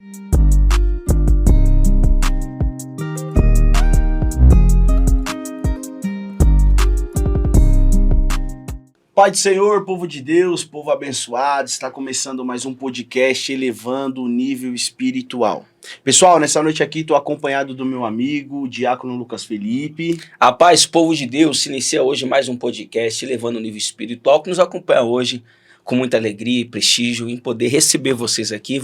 Pai do Senhor, povo de Deus, povo abençoado, está começando mais um podcast elevando o nível espiritual. Pessoal, nessa noite aqui estou acompanhado do meu amigo, o diácono Lucas Felipe. A paz, povo de Deus, se inicia hoje mais um podcast elevando o nível espiritual que nos acompanha hoje com muita alegria e prestígio em poder receber vocês aqui,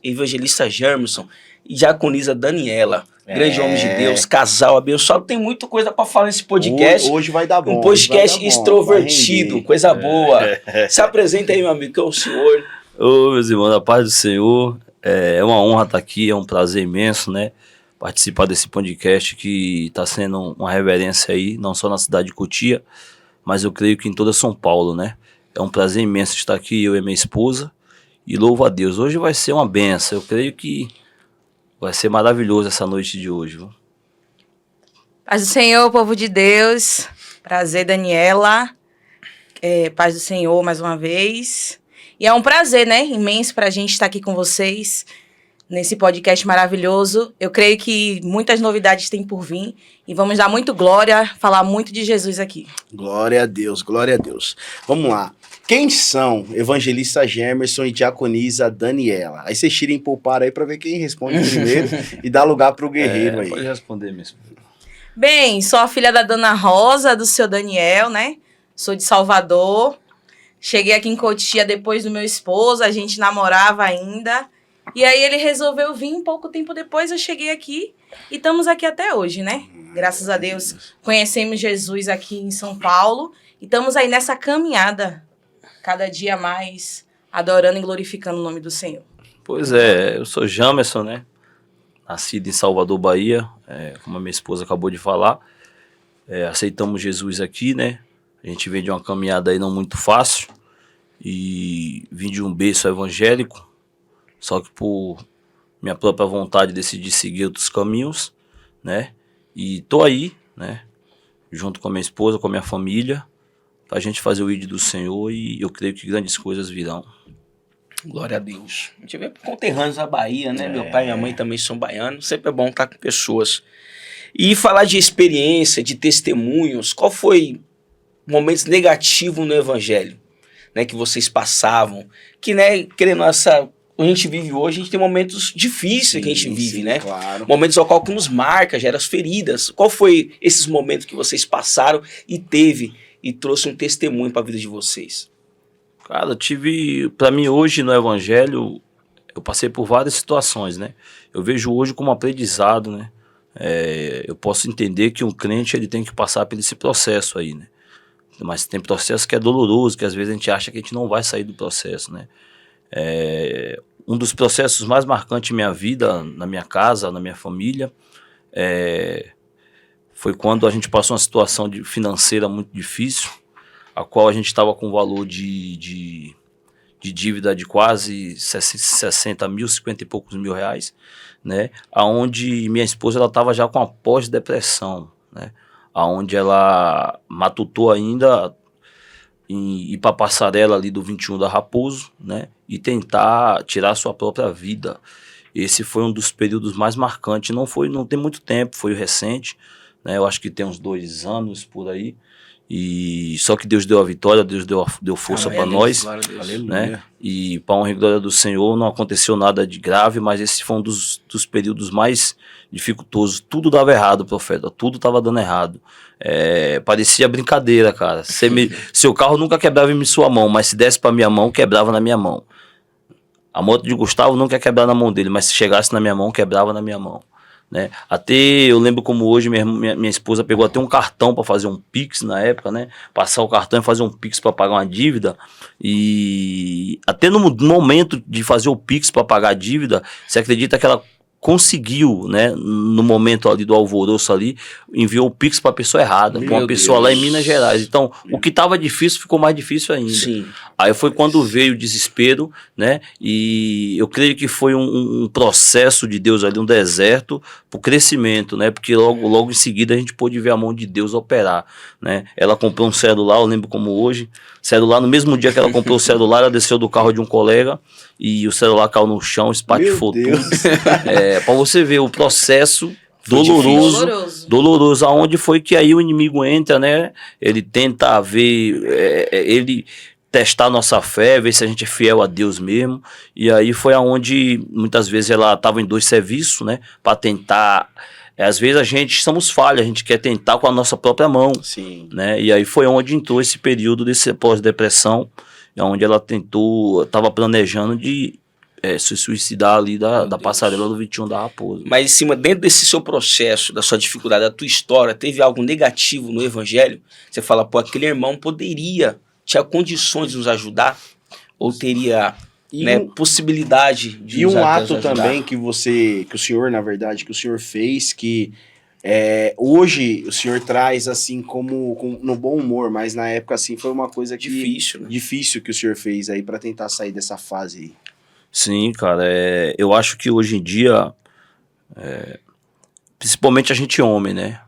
evangelista Jamerson e diaconisa Daniela. Grande homem de Deus, casal abençoado. Tem muita coisa para falar nesse podcast. Hoje vai dar bom. Um podcast extrovertido, coisa boa. Se apresenta aí, meu amigo, que é o senhor. Ô, meus irmãos, a paz do Senhor. É uma honra estar aqui, é um prazer imenso, né? Participar desse podcast que está sendo uma reverência aí, não só na cidade de Cotia, mas eu creio que em toda São Paulo, né? É um prazer imenso estar aqui, eu e minha esposa, e louvo a Deus. Hoje vai ser uma benção, eu creio que vai ser maravilhoso essa noite de hoje, viu? Paz do Senhor, povo de Deus. Prazer, Daniela. Paz do Senhor mais uma vez. E é um prazer, né? Imenso pra gente estar aqui com vocês nesse podcast maravilhoso. Eu creio que muitas novidades têm por vir e vamos dar muito glória, falar muito de Jesus aqui. Glória a Deus, glória a Deus. Vamos lá. Quem são evangelista Jamerson e diaconisa Daniela? Aí vocês tirem poupar aí para ver quem responde primeiro e dá lugar pro guerreiro aí. Pode responder mesmo. Bem, sou a filha da Dona Rosa, do seu Daniel, né? Sou de Salvador. Cheguei aqui em Cotia depois do meu esposo, a gente namorava ainda. E aí ele resolveu vir, um pouco tempo depois eu cheguei aqui e estamos aqui até hoje, né? Graças a Deus conhecemos Jesus aqui em São Paulo e estamos aí nessa caminhada, cada dia mais adorando e glorificando o nome do Senhor. Pois é, eu sou Jamerson, né? Nascido em Salvador, Bahia, como a minha esposa acabou de falar. Aceitamos Jesus aqui, né? A gente veio de uma caminhada aí não muito fácil e vim de um berço evangélico, só que por minha própria vontade decidi seguir outros caminhos, né? E tô aí, né? Junto com a minha esposa, com a minha família, pra gente fazer o ID do Senhor e eu creio que grandes coisas virão. Glória a Deus. A gente vê conterrâneos da Bahia, né? Meu pai e minha mãe também são baianos. Sempre é bom estar com pessoas. E falar de experiência, de testemunhos, qual foi momentos negativos no evangelho, né? Que vocês passavam, que, né, querendo essa... A gente vive hoje, a gente tem momentos difíceis que a gente vive, né? Claro. Momentos ao qual que nos marca, gera as feridas. Qual foi esses momentos que vocês passaram e teve e trouxe um testemunho para a vida de vocês? Cara, para mim hoje no evangelho, eu passei por várias situações, né? Eu vejo hoje como aprendizado, né? Eu posso entender que um crente ele tem que passar por esse processo aí, né? Mas tem processo que é doloroso, que às vezes a gente acha que a gente não vai sair do processo, né? Um dos processos mais marcantes em minha vida, na minha casa, na minha família, foi quando a gente passou uma situação financeira muito difícil, a qual a gente estava com um valor de dívida de quase 60 mil, 50 e poucos mil reais, né? Aonde minha esposa estava já com a pós-depressão, né? Aonde ela matutou ainda em ir para a passarela ali do 21 da Raposo, né? E tentar tirar sua própria vida. Esse foi um dos períodos mais marcantes. Não tem muito tempo, foi recente, né? Eu acho que tem uns 2 anos por aí. E só que Deus deu a vitória, Deus deu força para nós, né? E para honra e glória do Senhor, não aconteceu nada de grave, mas esse foi um dos períodos mais dificultosos. Tudo dava errado, profeta, tudo estava dando errado. Parecia brincadeira, cara. Seu carro nunca quebrava em sua mão, mas se desse para minha mão, quebrava na minha mão. A moto de Gustavo nunca ia quebrar na mão dele, mas se chegasse na minha mão, quebrava na minha mão. Né? Até eu lembro como hoje minha esposa pegou até um cartão para fazer um Pix na época, né? Passar o cartão e fazer um Pix para pagar uma dívida. E até no momento de fazer o Pix para pagar a dívida, você acredita que ela conseguiu, né, no momento ali do alvoroço ali, enviou o Pix para a pessoa errada, para uma pessoa lá em Minas Gerais. Então, o que estava difícil ficou mais difícil ainda. Sim. Aí foi quando veio o desespero, né, e eu creio que foi um processo de Deus ali, um deserto para o crescimento, né, porque logo em seguida a gente pôde ver a mão de Deus operar, né. Ela comprou um celular, eu lembro como hoje, celular, no mesmo dia que ela comprou o celular, ela desceu do carro de um colega e o celular caiu no chão, espatifou Meu Deus. tudo. Para você ver o processo Foi doloroso, aonde foi que aí o inimigo entra, né? Ele tenta ver, ele testar nossa fé, ver se a gente é fiel a Deus mesmo. E aí foi aonde muitas vezes ela estava em 2 serviços, né? Para tentar. Às vezes a gente somos falhos, a gente quer tentar com a nossa própria mão. Sim. Né? E aí foi onde entrou esse período desse pós-depressão, onde ela estava planejando de se suicidar ali da passarela do Vitinho da Raposa. Mas em cima, dentro desse seu processo, da sua dificuldade, da tua história, teve algo negativo no evangelho? Você fala, pô, aquele irmão tinha condições de nos ajudar? Ou teria possibilidade de nos ajudar? E um ato ajudar? também que o senhor, na verdade, que o senhor fez, que hoje o senhor traz assim no bom humor, mas na época assim foi uma coisa difícil que o senhor fez aí para tentar sair dessa fase aí. Sim, cara, eu acho que hoje em dia, principalmente a gente homem, né?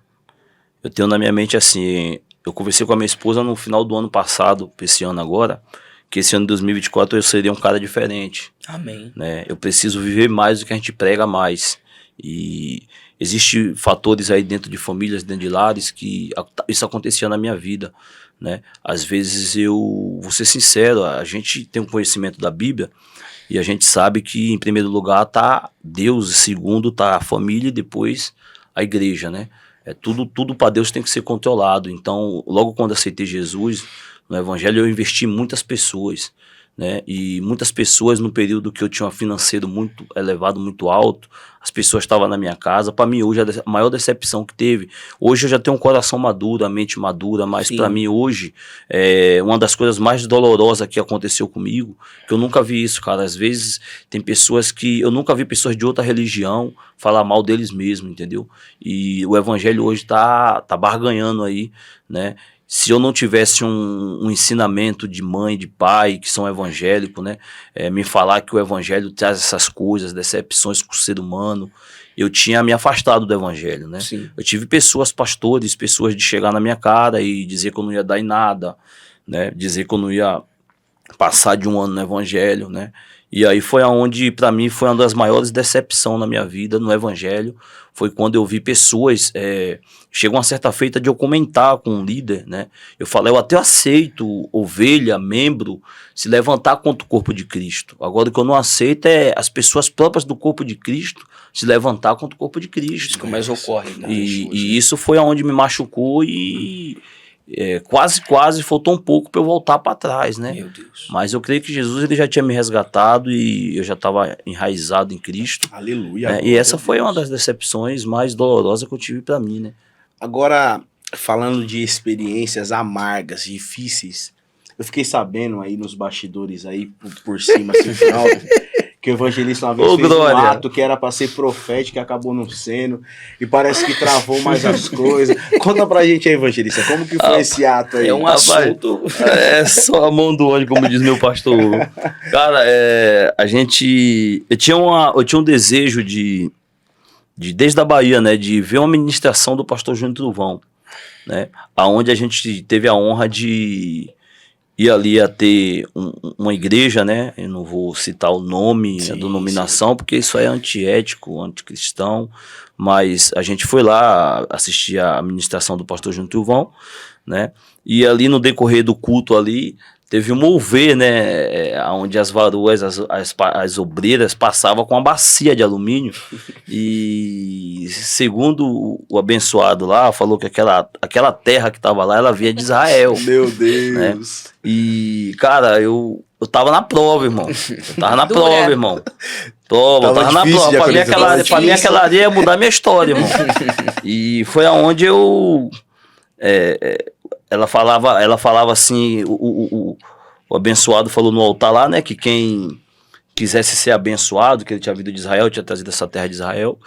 Eu tenho na minha mente assim, eu conversei com a minha esposa no final do ano passado, esse ano agora, que esse ano de 2024 eu seria um cara diferente. Amém. Né? Eu preciso viver mais do que a gente prega mais. E existem fatores aí dentro de famílias, dentro de lares, que isso acontecia na minha vida. Né? Às vezes vou ser sincero, a gente tem um conhecimento da Bíblia, e a gente sabe que, em primeiro lugar, está Deus, em segundo está a família e depois a igreja, né? Tudo para Deus tem que ser controlado. Então, logo quando aceitei Jesus, no Evangelho, eu investi em muitas pessoas, né? E muitas pessoas, no período que eu tinha um financeiro muito elevado, muito alto, as pessoas estavam na minha casa. Para mim, hoje, a maior decepção que teve. Hoje eu já tenho um coração maduro, a mente madura, mas para mim, hoje, uma das coisas mais dolorosas que aconteceu comigo, que eu nunca vi isso, cara. Às vezes, tem pessoas que eu nunca vi pessoas de outra religião falar mal deles mesmos, entendeu? E o Evangelho hoje tá barganhando aí, né? Se eu não tivesse um ensinamento de mãe, de pai, que são evangélicos, né? Me falar que o evangelho traz essas coisas, decepções com o ser humano, eu tinha me afastado do evangelho, né? Sim. Eu tive pastores, pessoas de chegar na minha cara e dizer que eu não ia dar em nada, né? Dizer que eu não ia passar de um ano no evangelho, né? E aí foi aonde, para mim, foi uma das maiores decepções na minha vida, no evangelho, foi quando eu vi pessoas, chegou uma certa feita de eu comentar com um líder, né? Eu falei, eu até aceito ovelha, membro, se levantar contra o corpo de Cristo. Agora o que eu não aceito é as pessoas próprias do corpo de Cristo se levantar contra o corpo de Cristo. Isso que mais ocorre. Né? E isso foi aonde me machucou e quase faltou um pouco para eu voltar para trás, né? Meu Deus. Mas eu creio que Jesus ele já tinha me resgatado e eu já estava enraizado em Cristo. Aleluia. E essa foi uma das decepções mais dolorosas que eu tive para mim, né? Agora, falando de experiências amargas, difíceis, eu fiquei sabendo aí nos bastidores aí, por cima, assim, por alto, que o evangelista uma vez fez um ato que era para ser profético, que acabou não sendo, e parece que travou mais as coisas. Conta pra gente aí, evangelista, como que foi esse ato aí? É um assunto... só a mão do óleo, como diz meu pastor. Cara, eu tinha um desejo de desde a Bahia, né, de ver uma ministração do pastor Júnior Truvão, né, aonde a gente teve a honra de ir ali a ter uma igreja, né, eu não vou citar o nome, a denominação, porque isso é antiético, anticristão, mas a gente foi lá assistir a ministração do pastor Júnior Truvão, né, e ali no decorrer do culto ali, teve um mover, né, onde as varoas, as obreiras passavam com uma bacia de alumínio e segundo o abençoado lá, falou que aquela terra que estava lá, ela vinha de Israel. Meu Deus! Né? E, cara, eu tava na prova, irmão. Eu tava na prova, irmão. Tava na prova. Pra mim aquela areia ia mudar minha história, irmão. E foi aonde eu... Ela falava assim, o abençoado falou no altar lá, né, que quem quisesse ser abençoado, que ele tinha vindo de Israel, tinha trazido essa terra de Israel,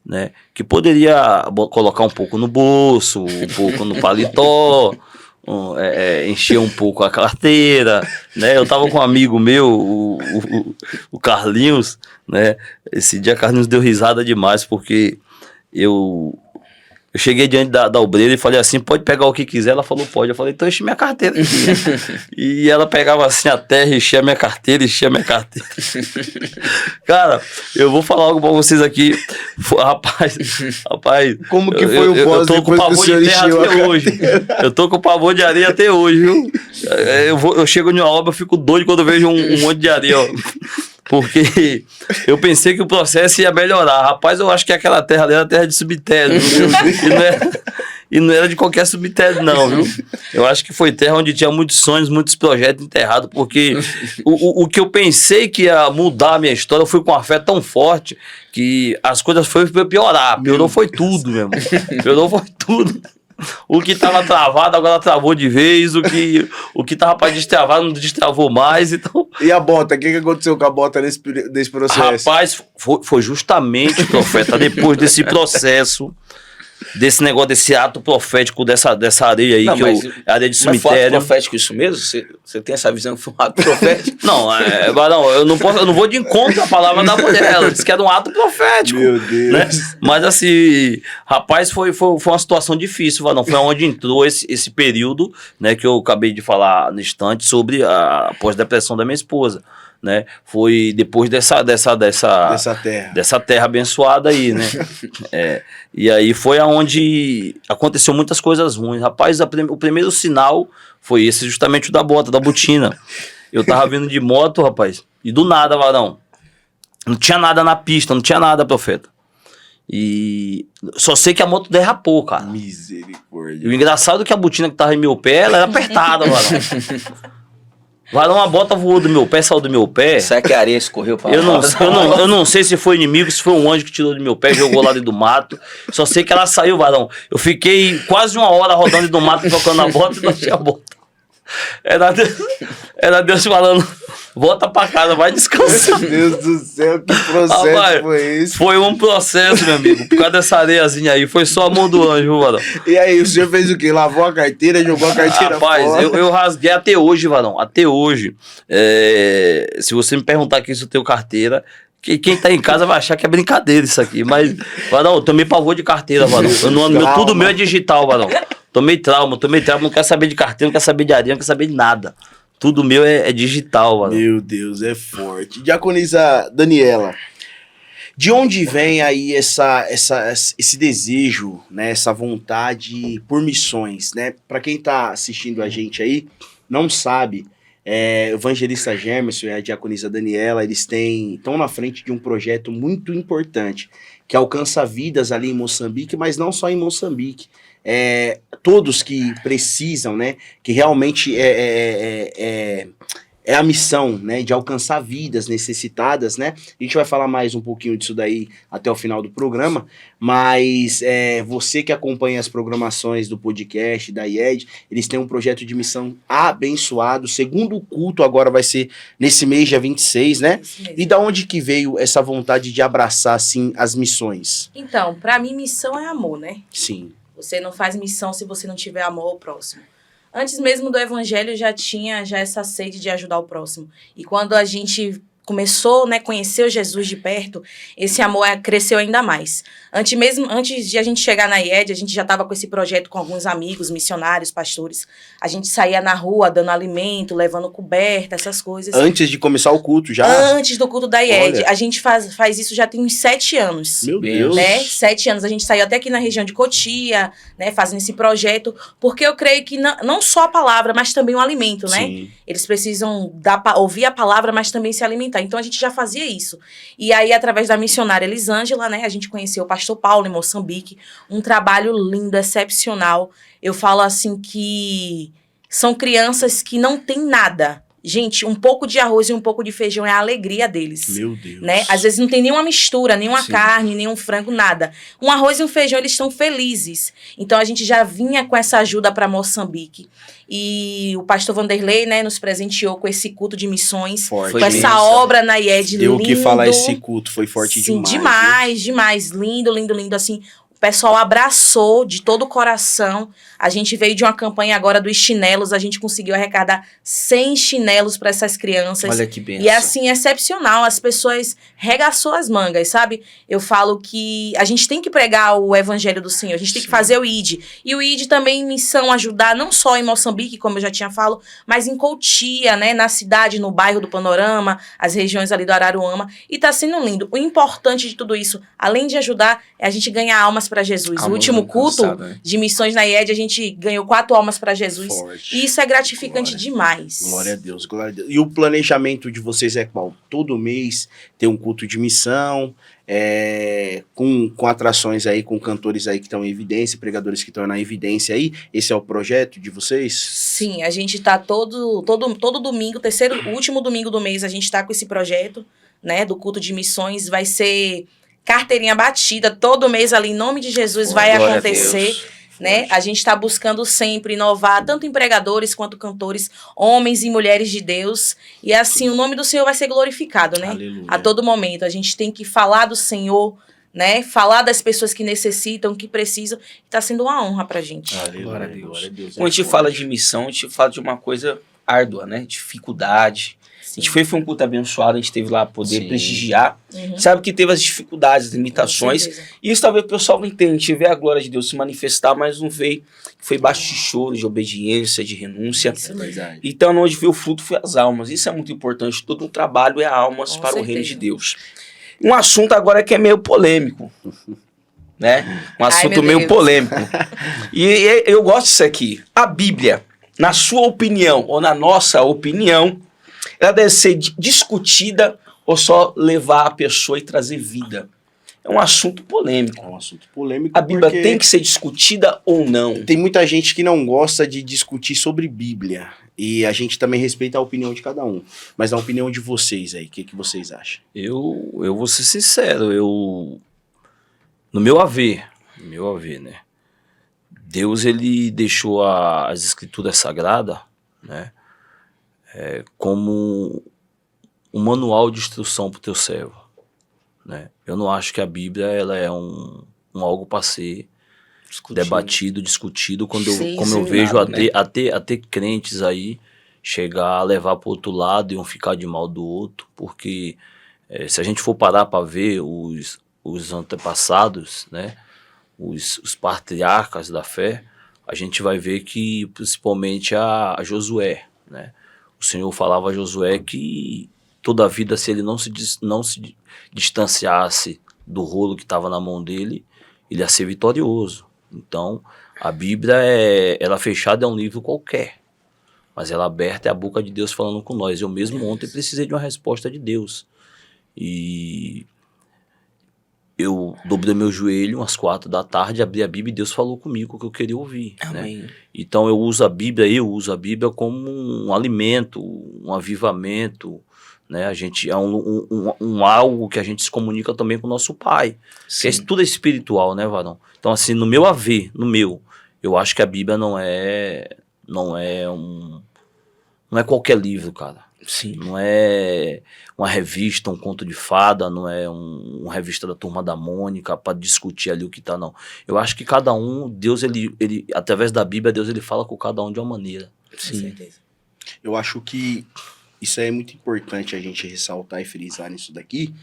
né, que poderia colocar um pouco no bolso, um pouco no paletó, encher um pouco a carteira, né, eu tava com um amigo meu, o Carlinhos, né, esse dia Carlinhos deu risada demais, porque eu Eu cheguei diante da obreira e falei assim, pode pegar o que quiser? Ela falou, pode. Eu falei, então enche minha carteira aqui. E ela pegava assim a terra, enchia minha carteira. Cara, eu vou falar algo pra vocês aqui. Rapaz. Como que foi o pós depois que o senhor encheu até hoje. Eu tô com pavor de areia até hoje, viu? Eu chego em uma obra, eu fico doido quando eu vejo um monte de areia, ó. Porque eu pensei que o processo ia melhorar. Rapaz, eu acho que aquela terra ali era terra de cemitério. E não era de qualquer cemitério, não, viu? Eu acho que foi terra onde tinha muitos sonhos, muitos projetos enterrados. Porque o que eu pensei que ia mudar a minha história, eu fui com uma fé tão forte que as coisas foram piorar. Piorou foi tudo, meu irmão. Piorou foi tudo. O que tava travado agora travou de vez, o que tava para destravar não destravou mais, então... E a bota, o que aconteceu com a bota nesse processo? Rapaz, foi justamente, profeta, depois desse processo, desse negócio, desse ato profético, dessa areia aí, areia de cemitério. Mas foi ato profético isso mesmo? Você tem essa visão que foi um ato profético? Não, eu não vou de encontro à palavra da mulher. Ela disse que era um ato profético. Meu Deus. Né? Mas assim, rapaz, foi uma situação difícil, Varão. Foi onde entrou esse período, né, que eu acabei de falar no instante sobre a pós-depressão da minha esposa. Né? Foi depois dessa terra abençoada aí, né? E aí foi aonde aconteceu muitas coisas ruins. Rapaz, o primeiro sinal foi esse, justamente o da bota, da botina. Eu tava vindo de moto, rapaz, e do nada, Varão, não tinha nada na pista, não tinha nada, profeta. E só sei que a moto derrapou, cara. Misericórdia. E o engraçado é que a botina que tava em meu pé, ela era apertada, Varão. Varão, uma bota voou do meu pé, saiu do meu pé. Será que a areia escorreu pra eu não sei se foi inimigo, se foi um anjo que tirou do meu pé, jogou lá dentro do mato. Só sei que ela saiu, Varão. Eu fiquei quase uma hora rodando dentro do mato, trocando a bota e não tinha bota. Era Deus falando, volta pra casa, vai descansar. Meu Deus do céu, que processo rapaz, foi esse? Foi um processo, meu amigo. Por causa dessa areiazinha aí, foi só a mão do anjo, Varão. E aí, o senhor fez o quê? Lavou a carteira, jogou a carteira rapaz, fora? Eu rasguei até hoje, Varão. Até hoje. Se você me perguntar aqui se eu tenho carteira, quem tá em casa vai achar que é brincadeira isso aqui. Mas, Varão, eu tomei pavor de carteira, Varão. Tudo meu é digital, Varão. Tomei trauma, não quero saber de carteira, não quero saber de areia, não quero saber de nada. Tudo meu é digital, mano. Meu Deus, é forte. Diaconisa Daniela, de onde vem aí esse desejo, né, essa vontade por missões, né? Para quem tá assistindo a gente aí, não sabe, o evangelista Germerson e a diaconisa Daniela, eles estão na frente de um projeto muito importante, que alcança vidas ali em Moçambique, mas não só em Moçambique. Todos que precisam, né, que realmente é a missão, né, de alcançar vidas necessitadas, né? A gente vai falar mais um pouquinho disso daí até o final do programa, mas você que acompanha as programações do podcast, da IED, eles têm um projeto de missão abençoado. O segundo culto agora vai ser nesse mês, dia 26, né? E da onde que veio essa vontade de abraçar, assim, as missões? Então, pra mim, missão é amor, né? Sim. Você não faz missão se você não tiver amor ao próximo. Antes mesmo do evangelho já tinha essa sede de ajudar o próximo. E quando a gente começou, né, conhecer Jesus de perto, esse amor cresceu ainda mais. Antes de a gente chegar na IED, a gente já estava com esse projeto com alguns amigos, missionários, pastores. A gente saía na rua dando alimento, levando coberta, essas coisas. Antes de começar o culto já? Antes do culto da IED. Olha. A gente faz isso já tem uns 7 anos. Meu Deus. Né? 7 anos. A gente saiu até aqui na região de Cotia, né, fazendo esse projeto, porque eu creio que não só a palavra, mas também o alimento, né? Sim. Eles precisam ouvir a palavra, mas também se alimentar. Então a gente já fazia isso. E aí, através da missionária Elisângela, né, a gente conheceu o pastor Paulo em Moçambique, um trabalho lindo, excepcional. Eu falo assim que são crianças que não têm nada. Gente, um pouco de arroz e um pouco de feijão é a alegria deles. Meu Deus. Né? Às vezes não tem nenhuma mistura, nenhuma Sim. carne, nenhum frango, nada. Um arroz e um feijão, eles estão felizes. Então a gente já vinha com essa ajuda para Moçambique. E o pastor Vanderlei, né, nos presenteou com esse culto de missões, Forte. com essa obra na IED, Deu o lindo. que falar esse culto, foi forte Sim, demais. demais. Lindo, assim. O pessoal abraçou de todo o coração. A gente veio de uma campanha agora dos chinelos. A gente conseguiu arrecadar 100 chinelos para essas crianças. Olha que benção. E é assim, excepcional. As pessoas regaçou as mangas, sabe? Eu falo que a gente tem que pregar o evangelho do Senhor. A gente tem que fazer o ID. E o ID também missão ajudar, não só em Moçambique, como eu já tinha falado, mas em Cotia, né? Na cidade, no bairro do Panorama, as regiões ali do Araruama. E tá sendo lindo. O importante de tudo isso, além de ajudar, é a gente ganhar almas para Jesus. Almas O último culto alcançadas, né? de missões na IED, a gente ganhou 4 almas para Jesus. Forte. E isso é gratificante Glória. demais. Glória a Deus, glória a Deus. E o planejamento de vocês é qual? Todo mês tem um culto de missão, com atrações aí, com cantores aí que estão em evidência, pregadores que estão na evidência aí. Esse é o projeto de vocês? Sim, a gente tá todo domingo, último domingo do mês, a gente tá com esse projeto, né, do culto de missões. Vai ser carteirinha batida, todo mês ali, em nome de Jesus, vai Glória a acontecer. Deus. Né? A gente está buscando sempre inovar, tanto em pregadores quanto cantores, homens e mulheres de Deus. E assim, o nome do Senhor vai ser glorificado, né? Aleluia. A todo momento. A gente tem que falar do Senhor, né? Falar das pessoas que necessitam, que precisam. Está sendo uma honra pra gente. Aleluia, Glória a Deus. glória a Deus. Quando a gente fala de missão, a gente fala de uma coisa árdua, né? Dificuldade. A gente foi um culto abençoado, a gente teve lá poder Sim. prestigiar. Uhum. Sabe que teve as dificuldades, as limitações. Com certeza. E isso talvez o pessoal não entenda. A gente vê a glória de Deus se manifestar, mas não veio. Foi baixo de choro, de obediência, de renúncia. Isso É mesmo. verdade. Então, onde vê o fruto foi as almas. Isso é muito importante. Todo o trabalho é almas Com para o certeza. reino de Deus. Um assunto agora que é meio polêmico. Né? Um assunto meu meio Deus. polêmico. E eu gosto disso aqui. A Bíblia, na sua opinião, ou na nossa opinião, ela deve ser discutida ou só levar a pessoa e trazer vida? É um assunto polêmico. É um assunto polêmico. A Bíblia porque tem que ser discutida ou não? tem muita gente que não gosta de discutir sobre Bíblia. E a gente também respeita a opinião de cada um. Mas na opinião de vocês aí, o que vocês acham? Eu vou ser sincero, no meu haver, né? Deus, ele deixou as escrituras sagradas, né? Como um manual de instrução para o teu servo, né? Eu não acho que a Bíblia ela é um algo para ser debatido, discutido, como eu vejo até crentes aí chegar a levar para o outro lado e um ficar de mal do outro, porque se a gente for parar para ver os antepassados, né, os patriarcas da fé, a gente vai ver que principalmente a Josué, né, o Senhor falava a Josué que toda a vida, se ele não se distanciasse do rolo que estava na mão dele, ele ia ser vitorioso. Então, a Bíblia, ela fechada é um livro qualquer, mas ela aberta é a boca de Deus falando com nós. Eu mesmo ontem precisei de uma resposta de Deus. E eu dobrei meu joelho às 4 da tarde, abri a Bíblia e Deus falou comigo o que eu queria ouvir. Amém. Né? Então eu uso a Bíblia como um alimento, um avivamento, né? A gente é algo que a gente se comunica também com o nosso Pai. Sim. Que tudo é espiritual, né, Varão? Então, assim, no meu haver, eu acho que a Bíblia não é qualquer livro, cara. Sim. Não é uma revista, um conto de fada, não é uma revista da Turma da Mônica para discutir ali o que tá, não. Eu acho que cada um, Deus, ele através da Bíblia, Deus, ele fala com cada um de uma maneira. Com Sim. certeza. Eu acho que isso aí é muito importante a gente ressaltar e frisar nisso daqui,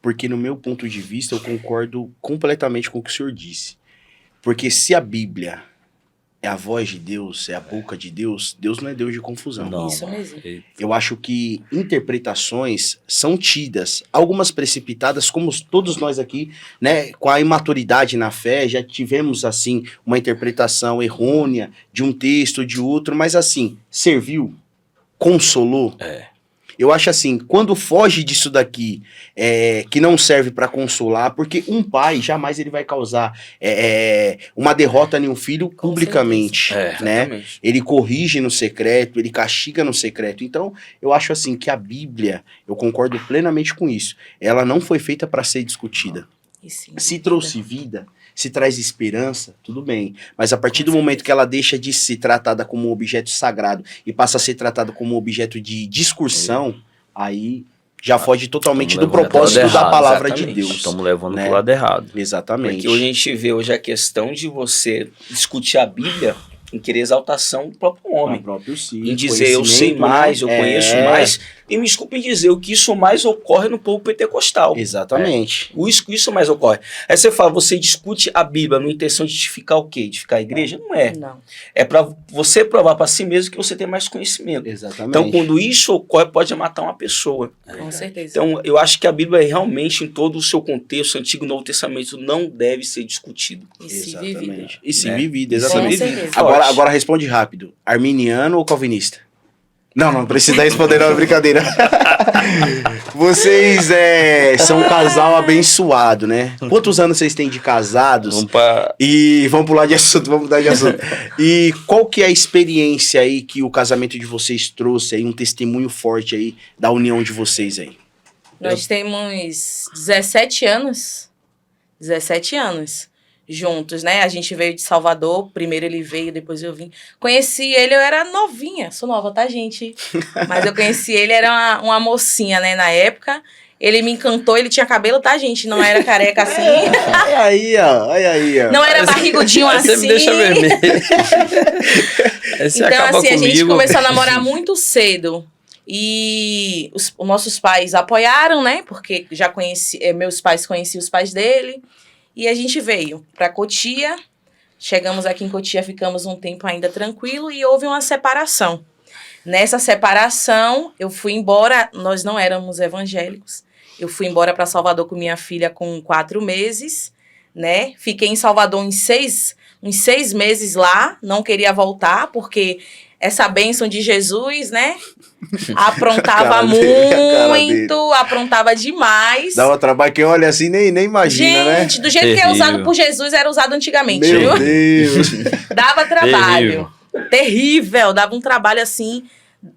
porque no meu ponto de vista eu concordo completamente com o que o senhor disse. Porque se a Bíblia é a voz de Deus, é a boca de Deus, Deus não é Deus de confusão. Não, Isso mano. mesmo. Eu acho que interpretações são tidas, algumas precipitadas, como todos nós aqui, né, com a imaturidade na fé, já tivemos, assim, uma interpretação errônea de um texto ou de outro, mas assim, serviu, consolou. Eu acho assim, quando foge disso daqui, que não serve para consolar, porque um pai jamais ele vai causar uma derrota em um filho publicamente, né? Exatamente. Ele corrige no secreto, ele castiga no secreto. Então, eu acho assim que a Bíblia, eu concordo plenamente com isso. Ela não foi feita para ser discutida. E sim, Se trouxe vida, se traz esperança, tudo bem. Mas a partir Com do momento certeza. que ela deixa de ser tratada como um objeto sagrado e passa a ser tratada como um objeto de discussão, aí já foge totalmente do Estamos levando propósito pro lado da errado, palavra de exatamente. Deus. Estamos levando né? pro lado errado. Exatamente. Porque hoje a gente vê hoje a questão de você discutir a Bíblia em querer exaltação do próprio homem. O próprio sim, Em dizer eu sei conhecimento, mais, né? eu conheço mais. E me desculpe em dizer, o que isso mais ocorre no povo pentecostal. Exatamente. Isso mais ocorre. Aí você fala, você discute a Bíblia na intenção de edificar o quê? Edificar a igreja? Não é. Não. É para você provar para si mesmo que você tem mais conhecimento. Exatamente. Então, quando isso ocorre, pode matar uma pessoa. Com certeza. Então, eu acho que a Bíblia, realmente, em todo o seu contexto, Antigo e Novo Testamento, não deve ser discutido. E se vivido. Exatamente. E se Né? vivido, Com exatamente. certeza. Agora responde rápido. Arminiano ou calvinista? Não precisa responder, não, é brincadeira. Vocês são um casal abençoado, né? Quantos anos vocês têm de casados? Vamos pra... E vamos pular de assunto, vamos mudar de assunto. E qual que é a experiência aí que o casamento de vocês trouxe aí, um testemunho forte aí da união de vocês aí? Nós temos 17 anos. 17 anos juntos, né? A gente veio de Salvador. Primeiro ele veio, depois eu vim. Conheci ele, eu era novinha. Sou nova, tá, gente? Mas eu conheci ele, era uma mocinha, né? Na época. Ele me encantou, ele tinha cabelo, tá, gente? Não era careca assim. Olha aí, ó. Olha aí, ó. Não era barrigudinho Aí assim. você me deixa vermelho. Aí você Então, acaba assim, a gente comigo. começou a namorar muito cedo. E os nossos pais apoiaram, né? Porque já conheci, meus pais conheciam os pais dele. E a gente veio pra Cotia. Chegamos aqui em Cotia, ficamos um tempo ainda tranquilo e houve uma separação. Nessa separação, eu fui embora. Nós não éramos evangélicos. Eu fui embora para Salvador com minha filha com 4 meses, né? Fiquei em Salvador uns 6 meses lá. Não queria voltar, porque essa bênção de Jesus, né? Aprontava Cara dele. muito, aprontava demais. Dava trabalho, quem olha assim nem imagina, né? Gente, do jeito que é Terrível. usado por Jesus, era usado antigamente, Meu viu? Deus. Dava trabalho. Terrível, dava um trabalho assim,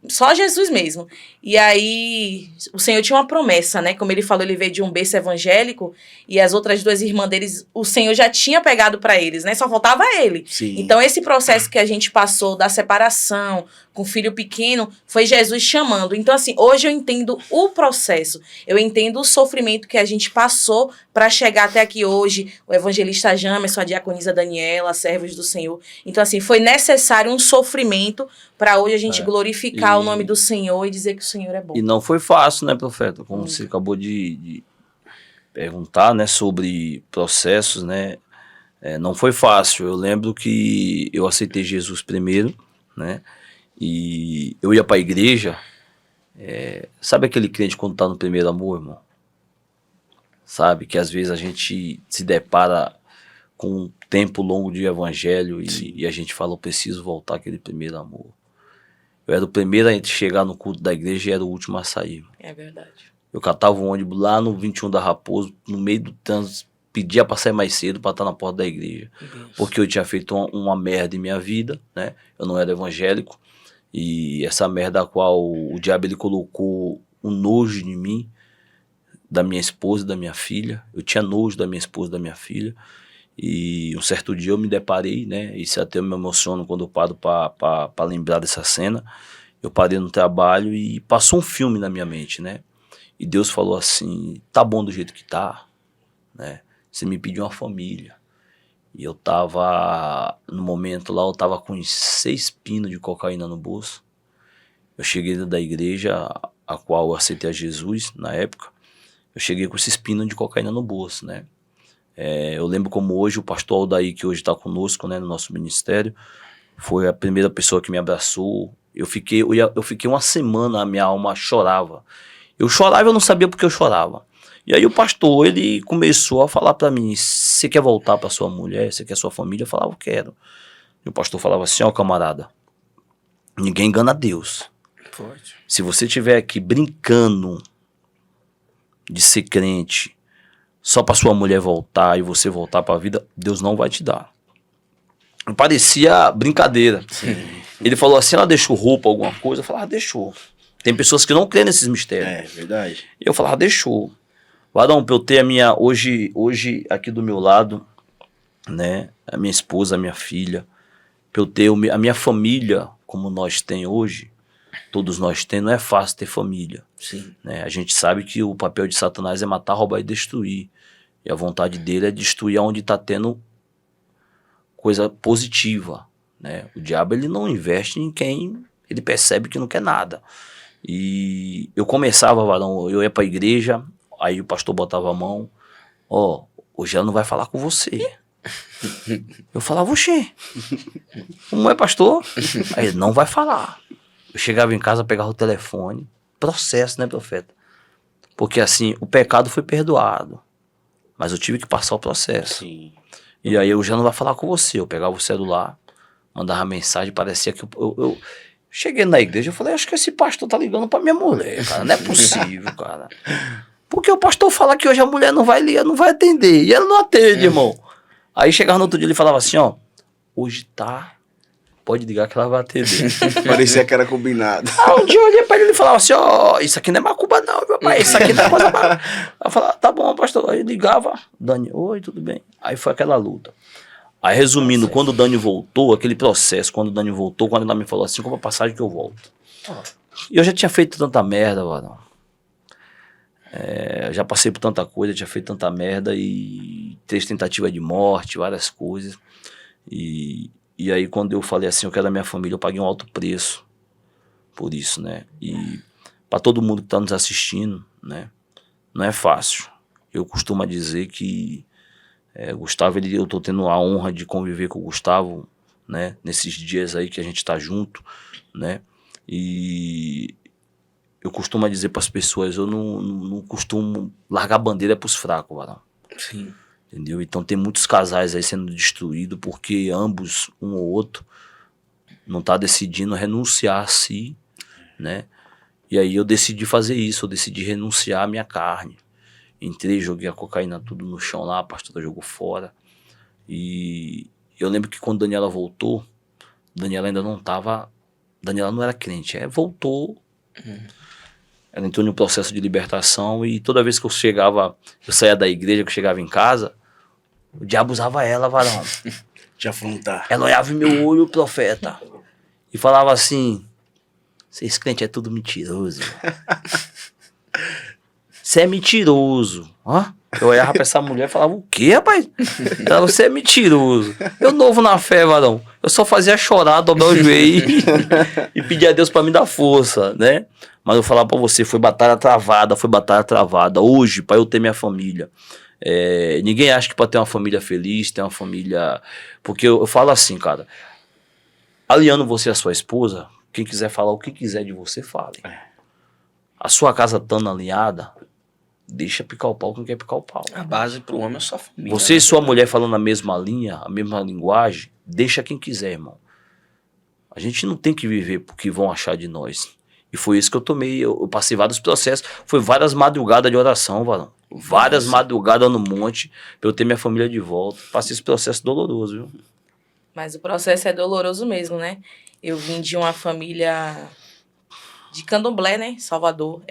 só Jesus mesmo. E aí, o Senhor tinha uma promessa, né? Como ele falou, ele veio de um berço evangélico e as outras 2 irmãs deles, o Senhor já tinha pegado para eles, né? Só faltava ele. Sim. Então, esse processo que a gente passou da separação com filho pequeno, foi Jesus chamando. Então, assim, hoje eu entendo o processo. Eu entendo o sofrimento que a gente passou para chegar até aqui hoje. O evangelista Jamerson, a diaconisa Daniela, servos do Senhor. Então, assim, foi necessário um sofrimento para hoje a gente glorificar o nome do Senhor e dizer que o Senhor é bom. E não foi fácil, né, profeta? Como você acabou de perguntar, né, sobre processos, né? Não foi fácil. Eu lembro que eu aceitei Jesus primeiro, né? E eu ia para a igreja. Sabe aquele crente quando tá no primeiro amor, irmão? Sabe? Que às vezes a gente se depara com um tempo longo de evangelho e a gente fala, eu preciso voltar àquele primeiro amor. Eu era o primeiro a chegar no culto da igreja e era o último a sair. É verdade. Eu catava um ônibus lá no 21 da Raposo, no meio do trânsito, pedia para sair mais cedo para estar na porta da igreja. Porque eu tinha feito uma merda em minha vida, né? Eu não era evangélico. E essa merda a qual o diabo ele colocou um nojo em mim, da minha esposa e da minha filha. Eu tinha nojo da minha esposa e da minha filha. E um certo dia eu me deparei, né? Isso até eu me emociono quando eu paro para lembrar dessa cena. Eu parei no trabalho e passou um filme na minha mente, né? E Deus falou assim, tá bom do jeito que tá, né? Você me pediu uma família. E eu tava, no momento lá, eu tava com 6 pinos de cocaína no bolso. Eu cheguei dentro da igreja, a qual eu aceitei a Jesus, na época. Eu cheguei com esses pinos de cocaína no bolso, né? Eu lembro como hoje o pastor Aldair, que hoje está conosco, né, no nosso ministério, foi a primeira pessoa que me abraçou. Eu fiquei uma semana, a minha alma chorava. Eu chorava, eu não sabia porque eu chorava. E aí o pastor, ele começou a falar para mim, você quer voltar para sua mulher, você quer sua família? Eu falava, eu quero. E o pastor falava assim, ó, camarada, ninguém engana Deus. Forte. Se você estiver aqui brincando de ser crente, só para sua mulher voltar e você voltar para a vida, Deus não vai te dar. Parecia brincadeira. Sim. Ele falou assim, ela deixou roupa, alguma coisa? Eu falava, deixou. Tem pessoas que não creem nesses mistérios. Verdade. E eu falava, deixou. Varão, pra eu ter a minha, hoje aqui do meu lado, né, a minha esposa, a minha filha, pra eu ter a minha família, como nós tem hoje, todos nós temos, não é fácil ter família. Sim. Né? A gente sabe que o papel de Satanás é matar, roubar e destruir. E a vontade dele é destruir onde está tendo coisa positiva. Né? O diabo ele não investe em quem ele percebe que não quer nada. E eu começava, varão, eu ia para a igreja, aí o pastor botava a mão, hoje ela não vai falar com você. Eu falava, oxê, como é, pastor? Aí ele, não vai falar. Eu chegava em casa, pegava o telefone, processo, né, profeta? Porque assim, o pecado foi perdoado, mas eu tive que passar o processo. Sim. E aí eu já não vai falar com você. Eu pegava o celular, mandava mensagem, parecia que eu cheguei na igreja, eu falei, acho que esse pastor tá ligando pra minha mulher, cara, não é possível, cara. Porque o pastor fala que hoje a mulher não vai ligar, não vai atender, e ela não atende, irmão. Aí chegava no outro dia, ele falava assim, hoje tá, pode ligar que ela vai atender. Parecia que era combinado. Um dia eu olhei pra ele e falava assim, isso aqui não é macumba não, meu pai, isso aqui não é coisa má. Eu falava, tá bom, pastor. Aí ligava, Dani, oi, tudo bem. Aí foi aquela luta. Aí resumindo, quando o Dani voltou, aquele processo, quando o Dani voltou, quando ela me falou assim, compra passagem que eu volto. E eu já tinha feito tanta merda, mano. Já passei por tanta coisa, tinha feito tanta merda e 3 tentativas de morte, várias coisas. E aí quando eu falei assim, eu quero a minha família, eu paguei um alto preço por isso, né? E para todo mundo que está nos assistindo, né? Não é fácil. Eu costumo dizer que Gustavo, eu estou tendo a honra de conviver com o Gustavo, né? Nesses dias aí que a gente está junto, né? E eu costumo dizer para as pessoas, eu não costumo largar bandeira para os fracos, varão. Sim. Entendeu? Então tem muitos casais aí sendo destruídos porque ambos, um ou outro, não tá decidindo renunciar a si, né? E aí eu decidi fazer isso, eu decidi renunciar à minha carne. Entrei, joguei a cocaína tudo no chão lá, a pastora jogou fora. E eu lembro que quando Daniela voltou, Daniela ainda não tava, Daniela não era crente, voltou. Ela entrou no processo de libertação e toda vez que eu saía da igreja, que eu chegava em casa, o diabo usava ela, varão. Te afrontar. Ela olhava em meu olho, profeta, e falava assim, vocês crentes é tudo mentiroso. Você é mentiroso. Eu olhava pra essa mulher e falava, o quê, rapaz? Ela, você é mentiroso. Eu novo na fé, varão. Eu só fazia chorar, dobrar o joelho e pedir a Deus pra me dar força, né? Mas eu falar pra você, foi batalha travada. Hoje, pra eu ter minha família, ninguém acha que pra ter uma família feliz, ter uma família... Porque eu falo assim, cara, aliando você a sua esposa, quem quiser falar o que quiser de você, fale. A sua casa estando alinhada, deixa picar o pau quem quer picar o pau. A base pro homem é sua família. Você e sua mulher falando a mesma linha, a mesma linguagem, deixa quem quiser, irmão. A gente não tem que viver porque vão achar de nós. E foi isso que eu tomei, eu passei vários processos, foi várias madrugadas de oração, varão. Várias madrugadas no monte, pra eu ter minha família de volta. Passei esse processo doloroso, viu? Mas o processo é doloroso mesmo, né? Eu vim de uma família de candomblé, né? Salvador.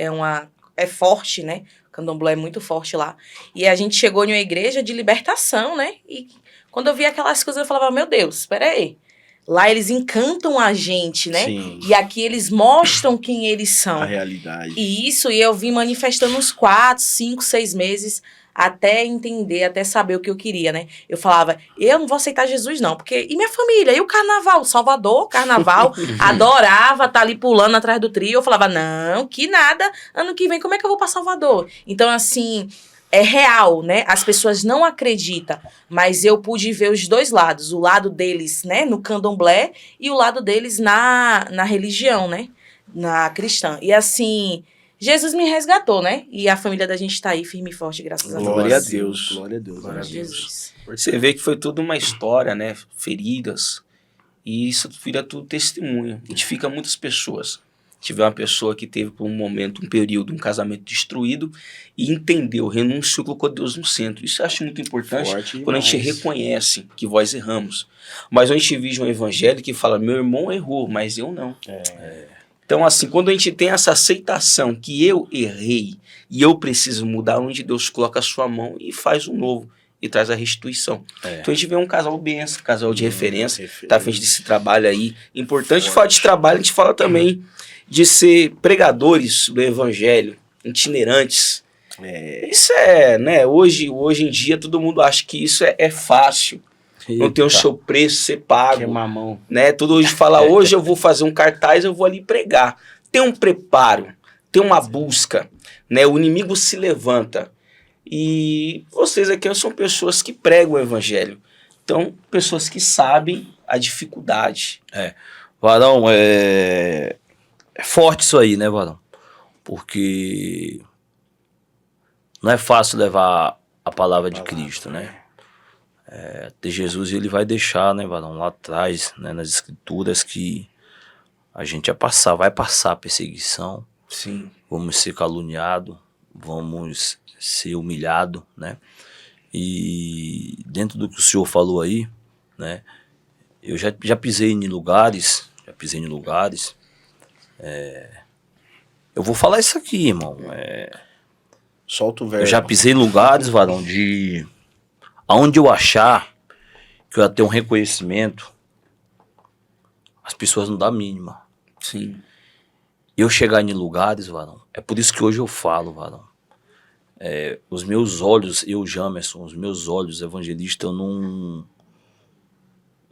É forte, né? Candomblé é muito forte lá. E a gente chegou em uma igreja de libertação, né? E quando eu via aquelas coisas, eu falava, meu Deus, espera aí. Lá eles encantam a gente, né? Sim. E aqui eles mostram quem eles são. A realidade. E eu vim manifestando uns 4, 5, 6 meses até entender, até saber o que eu queria, né? Eu falava, eu não vou aceitar Jesus não, porque... E minha família? E o carnaval? Salvador, carnaval, adorava estar ali pulando atrás do trio. Eu falava, não, que nada, ano que vem como é que eu vou para Salvador? Então, assim... É real, né? As pessoas não acreditam, mas eu pude ver os dois lados. O lado deles, né, no candomblé e o lado deles na religião, né? Na cristã. E assim, Jesus me resgatou, né? E a família da gente tá aí firme e forte, graças a Deus. Glória a Deus. Glória a Deus. Glória a Deus. Jesus. Você vê que foi tudo uma história, né? Feridas. E isso vira tudo testemunho. Edifica muitas pessoas. Tiver uma pessoa que teve por um momento, um período, um casamento destruído e entendeu, renunciou, colocou Deus no centro. Isso eu acho muito importante. Forte quando a gente demais. reconhece que nós erramos. Mas a gente vive um evangelho que fala, meu irmão errou, mas eu não. Então, assim, quando a gente tem essa aceitação que eu errei e eu preciso mudar, onde Deus coloca a sua mão e faz um novo e traz a restituição. Então a gente vê um casal benção, um casal de referência, tá à frente desse trabalho aí. Importante falar de trabalho, a gente fala também de ser pregadores do evangelho, itinerantes. Isso é, né? Hoje em dia todo mundo acha que isso é fácil. Não tem o seu preço ser pago. Que mamão. Né? Todo hoje fala, hoje eu vou fazer um cartaz, eu vou ali pregar. Tem um preparo, tem uma busca, né? O inimigo se levanta. E vocês aqui são pessoas que pregam o evangelho. Então, pessoas que sabem a dificuldade. Varão, é forte isso aí, né, Varão? Porque não é fácil levar a palavra de Cristo, né? De Jesus, ele vai deixar, né, Varão, lá atrás, né, nas escrituras, que a gente vai passar perseguição. Sim. Vamos ser caluniados, vamos ser humilhados, né? E dentro do que o senhor falou aí, né, eu já pisei em lugares, eu vou falar isso aqui, irmão, Solta o verbo. eu já pisei em lugares, Varão, aonde eu achar que eu ia ter um reconhecimento, as pessoas não dão a mínima. Sim. Eu chegar em lugares, Varão, é por isso que hoje eu falo, Varão, os meus olhos, Jamerson, os meus olhos evangelistas, eu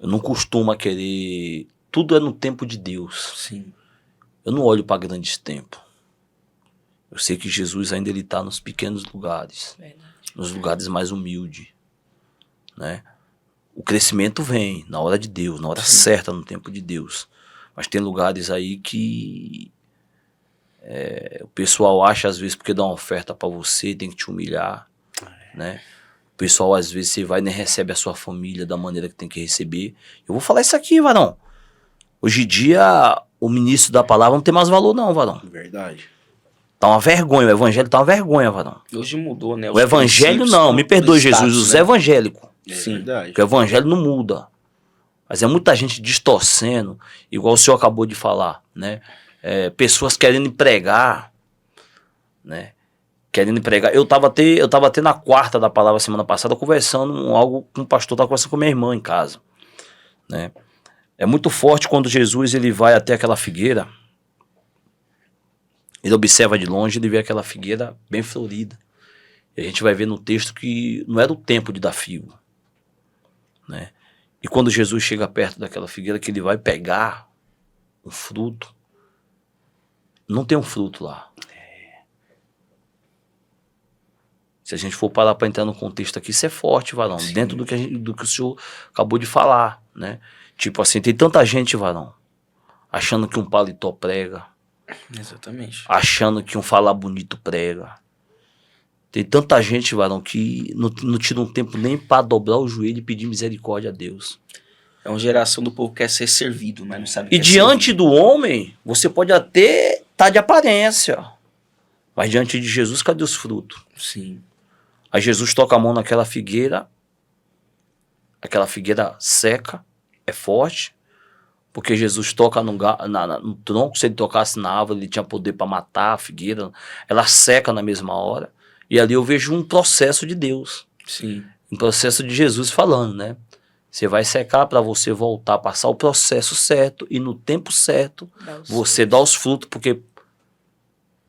não costumo querer, tudo é no tempo de Deus. Sim. Eu não olho para grandes tempos. Eu sei que Jesus ainda ele está nos pequenos lugares, nos lugares mais humildes, né? O crescimento vem na hora de Deus, na hora certa, no tempo de Deus. Mas tem lugares aí que o pessoal acha, às vezes, porque dá uma oferta para você, tem que te humilhar, né? O pessoal, às vezes, você vai e nem recebe a sua família da maneira que tem que receber. Eu vou falar isso aqui, Varão. Hoje em dia, o ministro da palavra não tem mais valor não, Varão. Verdade. Tá uma vergonha, o evangelho tá uma vergonha, Varão. Hoje mudou, né? O evangelho não, me perdoe, Jesus, os evangélicos. Sim. Verdade. Porque o evangelho não muda. Mas é muita gente distorcendo, igual o senhor acabou de falar, né? Pessoas querendo pregar, né? Eu tava até na quarta da palavra semana passada conversando algo com o pastor, tava conversando com minha irmã em casa, né? É muito forte quando Jesus ele vai até aquela figueira, ele observa de longe, ele vê aquela figueira bem florida. E a gente vai ver no texto que não era o tempo de dar figo, né? E quando Jesus chega perto daquela figueira, que ele vai pegar um fruto, não tem um fruto lá. Se a gente for parar para entrar no contexto aqui, isso é forte, Varão. Sim. Dentro do que o senhor acabou de falar, né? Tipo assim, tem tanta gente, Varão, achando que um paletó prega. Exatamente. Achando que um falar bonito prega. Tem tanta gente, Varão, que não tira um tempo nem para dobrar o joelho e pedir misericórdia a Deus. É uma geração do povo que quer ser servido, mas não sabe o que E diante do homem, você pode até estar de aparência. Mas diante de Jesus, cadê os frutos? Sim. Aí Jesus toca a mão naquela figueira. Aquela figueira seca, é forte. Porque Jesus toca no tronco, se ele tocasse na árvore, ele tinha poder para matar a figueira. Ela seca na mesma hora. E ali eu vejo um processo de Deus. Sim. Um processo de Jesus falando, né? Você vai secar para você voltar a passar o processo certo e no tempo certo você dá os frutos, porque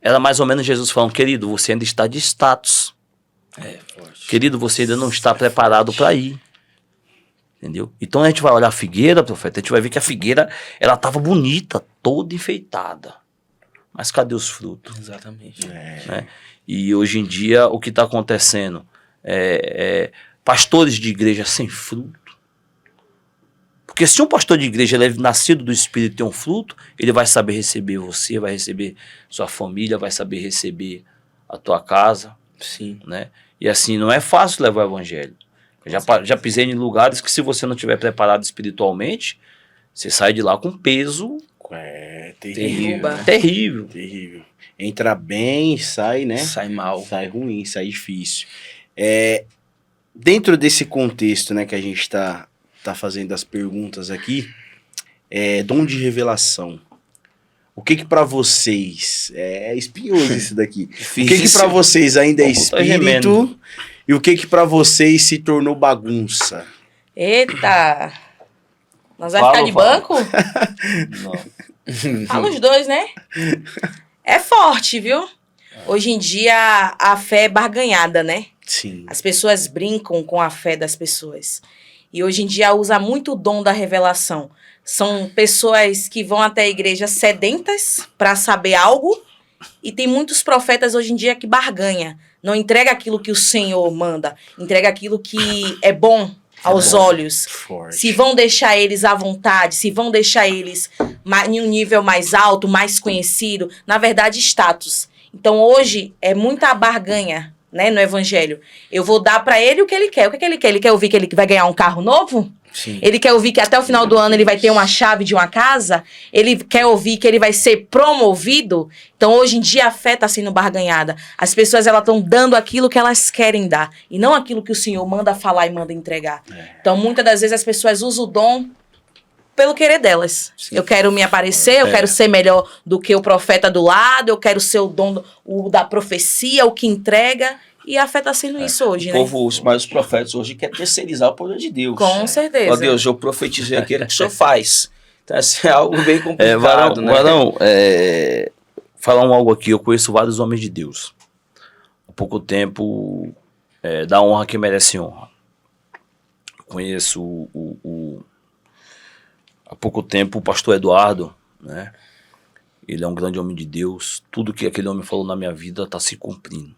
era mais ou menos Jesus falando, querido, você ainda está de status. Forte. Querido, você ainda não está preparado para ir. Entendeu? Então a gente vai olhar a figueira, profeta, a gente vai ver que a figueira, ela estava bonita, toda enfeitada. Mas cadê os frutos? Exatamente. Né? E hoje em dia, o que está acontecendo pastores de igreja sem fruto. Porque se um pastor de igreja ele é nascido do Espírito e tem um fruto, ele vai saber receber você, vai receber sua família, vai saber receber a tua casa. Sim. Né? E assim, não é fácil levar o evangelho. Eu já pisei em lugares que se você não estiver preparado espiritualmente, você sai de lá com peso terrível. Terrível. Entra bem, sai, né? Sai mal. Sai ruim, sai difícil. Dentro desse contexto, né, que a gente tá fazendo as perguntas aqui, dom de revelação. O que para vocês é espinhoso isso daqui? O que para vocês ainda é espírito e o que para vocês se tornou bagunça? Eita! Nós vamos ficar de banco? Não. Fala os dois, né? É forte, viu? Hoje em dia a fé é barganhada, né? Sim. As pessoas brincam com a fé das pessoas. E hoje em dia usa muito o dom da revelação. São pessoas que vão até a igreja sedentas para saber algo. E tem muitos profetas hoje em dia que barganha. Não entrega aquilo que o Senhor manda. Entrega aquilo que é bom aos olhos. Forte. Se vão deixar eles à vontade, se vão deixar eles em um nível mais alto, mais conhecido. Na verdade, status. Então, hoje, é muita barganha, né, no evangelho. Eu vou dar pra ele o que ele quer. O que ele quer? Ele quer ouvir que ele vai ganhar um carro novo? Sim. Ele quer ouvir que até o final do ano ele vai ter uma chave de uma casa? Ele quer ouvir que ele vai ser promovido? Então, hoje em dia, a fé está sendo barganhada. As pessoas estão dando aquilo que elas querem dar. E não aquilo que o Senhor manda falar e manda entregar. Então, muitas das vezes, as pessoas usam o dom pelo querer delas. Sim. Eu quero me aparecer, eu quero ser melhor do que o profeta do lado, eu quero ser o dom da profecia, o que entrega. E a fé está sendo isso hoje, O né? povo, os profetas hoje querem terceirizar o poder de Deus. Com certeza. Ó Deus, eu profetizei aquilo que o Senhor faz. Então, assim, é algo bem complicado, Varão, né? Varão, falar algo aqui, eu conheço vários homens de Deus. Há pouco tempo, dá honra a quem merece honra. Conheço há pouco tempo o pastor Eduardo, né? Ele é um grande homem de Deus. Tudo que aquele homem falou na minha vida está se cumprindo.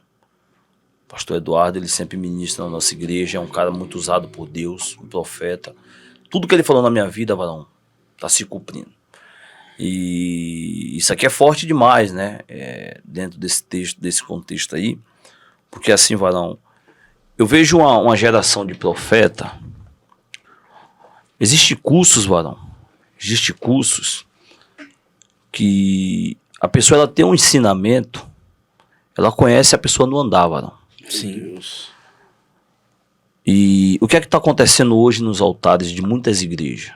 O pastor Eduardo, ele sempre ministra na nossa igreja, é um cara muito usado por Deus, um profeta. Tudo que ele falou na minha vida, Varão, está se cumprindo. E isso aqui é forte demais, né? Dentro desse texto, desse contexto aí. Porque assim, Varão, eu vejo uma geração de profeta. Existem cursos, Varão. Existem cursos que a pessoa ela tem um ensinamento, ela conhece a pessoa no andar, Varão. Sim. E o que é que está acontecendo hoje nos altares de muitas igrejas?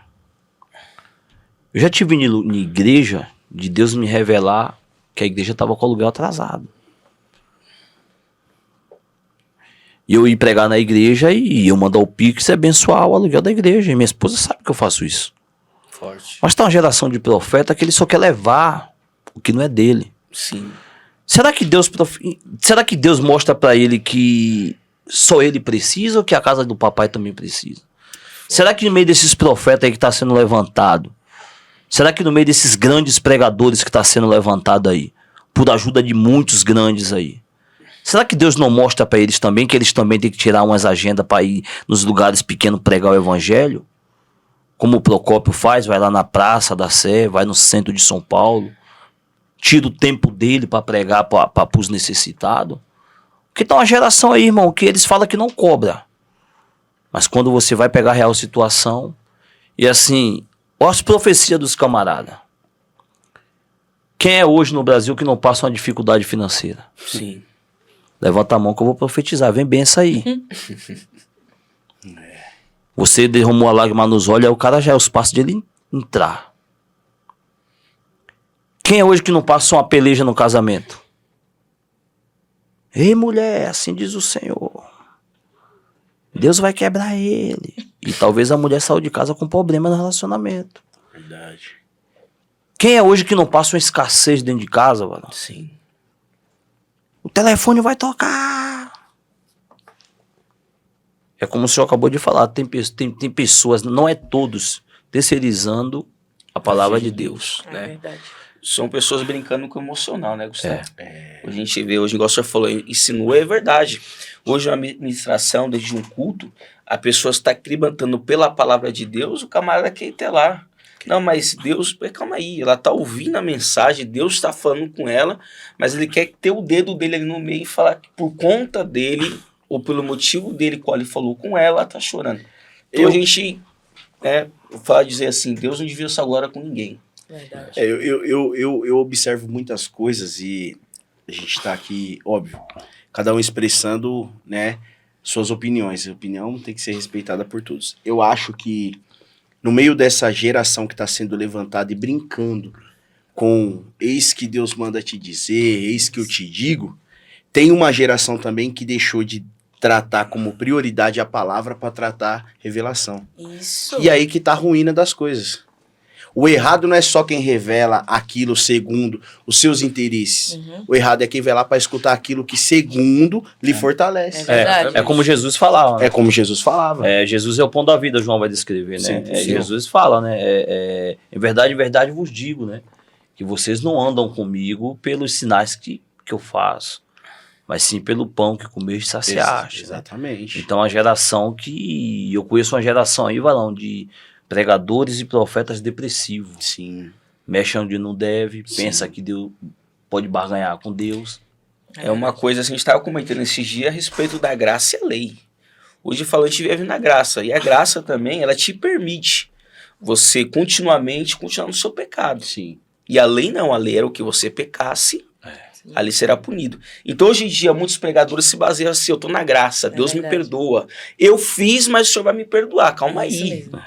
Eu já tive em igreja de Deus me revelar que a igreja estava com o aluguel atrasado. E eu ir pregar na igreja e eu mandar o Pix e abençoar o aluguel da igreja. E minha esposa sabe que eu faço isso. Forte. Mas tá uma geração de profeta que ele só quer levar o que não é dele. Sim. Será que Deus mostra para ele que só ele precisa ou que a casa do papai também precisa? Será que no meio desses profetas aí que está sendo levantado, será que no meio desses grandes pregadores que está sendo levantado aí, por ajuda de muitos grandes aí, será que Deus não mostra para eles também que eles também têm que tirar umas agendas para ir nos lugares pequenos pregar o evangelho? Como o Procópio faz, vai lá na Praça da Sé, vai no centro de São Paulo, tira o tempo dele para pregar para os necessitados. Porque tá uma geração aí, irmão, que eles falam que não cobra. Mas quando você vai pegar a real situação, e assim, olha as profecias dos camaradas. Quem é hoje no Brasil que não passa uma dificuldade financeira? Sim. Levanta a mão que eu vou profetizar, vem benção aí. Você derramou a lágrima nos olhos, aí o cara já é os passos dele entrar. Quem é hoje que não passa uma peleja no casamento? Ei, mulher, assim diz o Senhor. Deus vai quebrar ele. E talvez a mulher saiu de casa com problema no relacionamento. Verdade. Quem é hoje que não passa uma escassez dentro de casa, mano? Sim. O telefone vai tocar. É como o senhor acabou de falar, tem pessoas, não é todos, terceirizando a palavra de Deus. É Né? verdade. São pessoas brincando com o emocional, né, Gustavo? A gente vê hoje, igual o senhor falou, ensinou, é verdade. Hoje, uma ministração, desde um culto, a pessoa está cribantando pela palavra de Deus, o camarada quer ir até lá. Não, mas Deus, calma aí, ela está ouvindo a mensagem, Deus está falando com ela, mas ele quer ter o dedo dele ali no meio e falar que por conta dele, ou pelo motivo dele, qual ele falou com ela está chorando. Então a gente fala dizer assim, Deus não divide essa glória com ninguém. Verdade. Eu observo muitas coisas e a gente está aqui, óbvio, cada um expressando, né, suas opiniões. A opinião tem que ser respeitada por todos. Eu acho que no meio dessa geração que está sendo levantada e brincando com eis que Deus manda te dizer, eis que eu te digo, tem uma geração também que deixou de tratar como prioridade a palavra para tratar revelação. Isso. E aí que tá a ruína das coisas. O errado não é só quem revela aquilo segundo os seus interesses. O errado é quem vai lá para escutar aquilo que segundo lhe fortalece. É verdade. É como Jesus falava. É como Jesus falava. Jesus é o pão da vida, João vai descrever, né? Sim, sim. Jesus fala, né? Em verdade vos digo, né? Que vocês não andam comigo pelos sinais que eu faço, mas sim pelo pão que comeis e saciaste. Exatamente. Então a geração que... Eu conheço uma geração aí, Varão, de pregadores e profetas depressivos. Sim. Mexe onde não deve, Sim. pensa que Deus pode barganhar com Deus. É uma coisa assim, a gente estava comentando esses dias a respeito da graça e a lei. Hoje falou, a gente vive na graça. E a graça também, ela te permite você continuar no seu pecado. Sim. E a lei não, a lei era o que você pecasse, ali será punido. Então hoje em dia muitos pregadores se baseiam assim, eu tô na graça, Deus me verdade. perdoa. Eu fiz, mas o Senhor vai me perdoar, calma Isso aí. mesmo.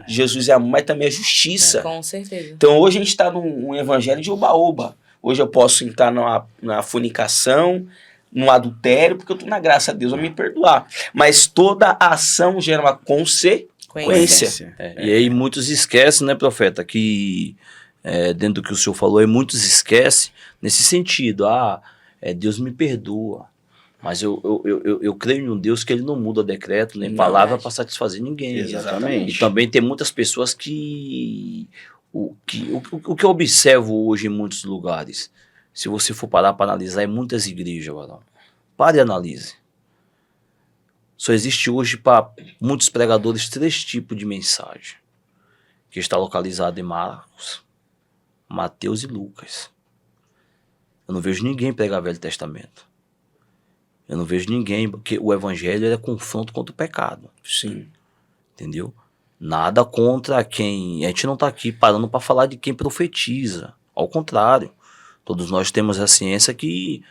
Jesus é amor, mas também é justiça. Com certeza. Então hoje a gente está num evangelho de oba-oba. Hoje eu posso entrar na fornicação, no adultério, porque eu tô na graça, Deus vai me perdoar. Mas toda ação gera uma consequência. E aí muitos esquecem, né, profeta, que dentro do que o senhor falou, aí muitos esquecem nesse sentido. Deus me perdoa, mas eu creio em um Deus que ele não muda decreto, nem palavra para satisfazer ninguém. Exatamente. E também tem muitas pessoas que... O que eu observo hoje em muitos lugares, se você for parar para analisar, em muitas igrejas, Varão, pare e analise. Só existe hoje para muitos pregadores 3 tipos de mensagem, que está localizado em Marcos, Mateus e Lucas. Eu não vejo ninguém pregar Velho Testamento. Eu não vejo ninguém, porque o evangelho é confronto contra o pecado. Sim. Entendeu? Nada contra quem... A gente não está aqui parando para falar de quem profetiza. Ao contrário. Todos nós temos a ciência que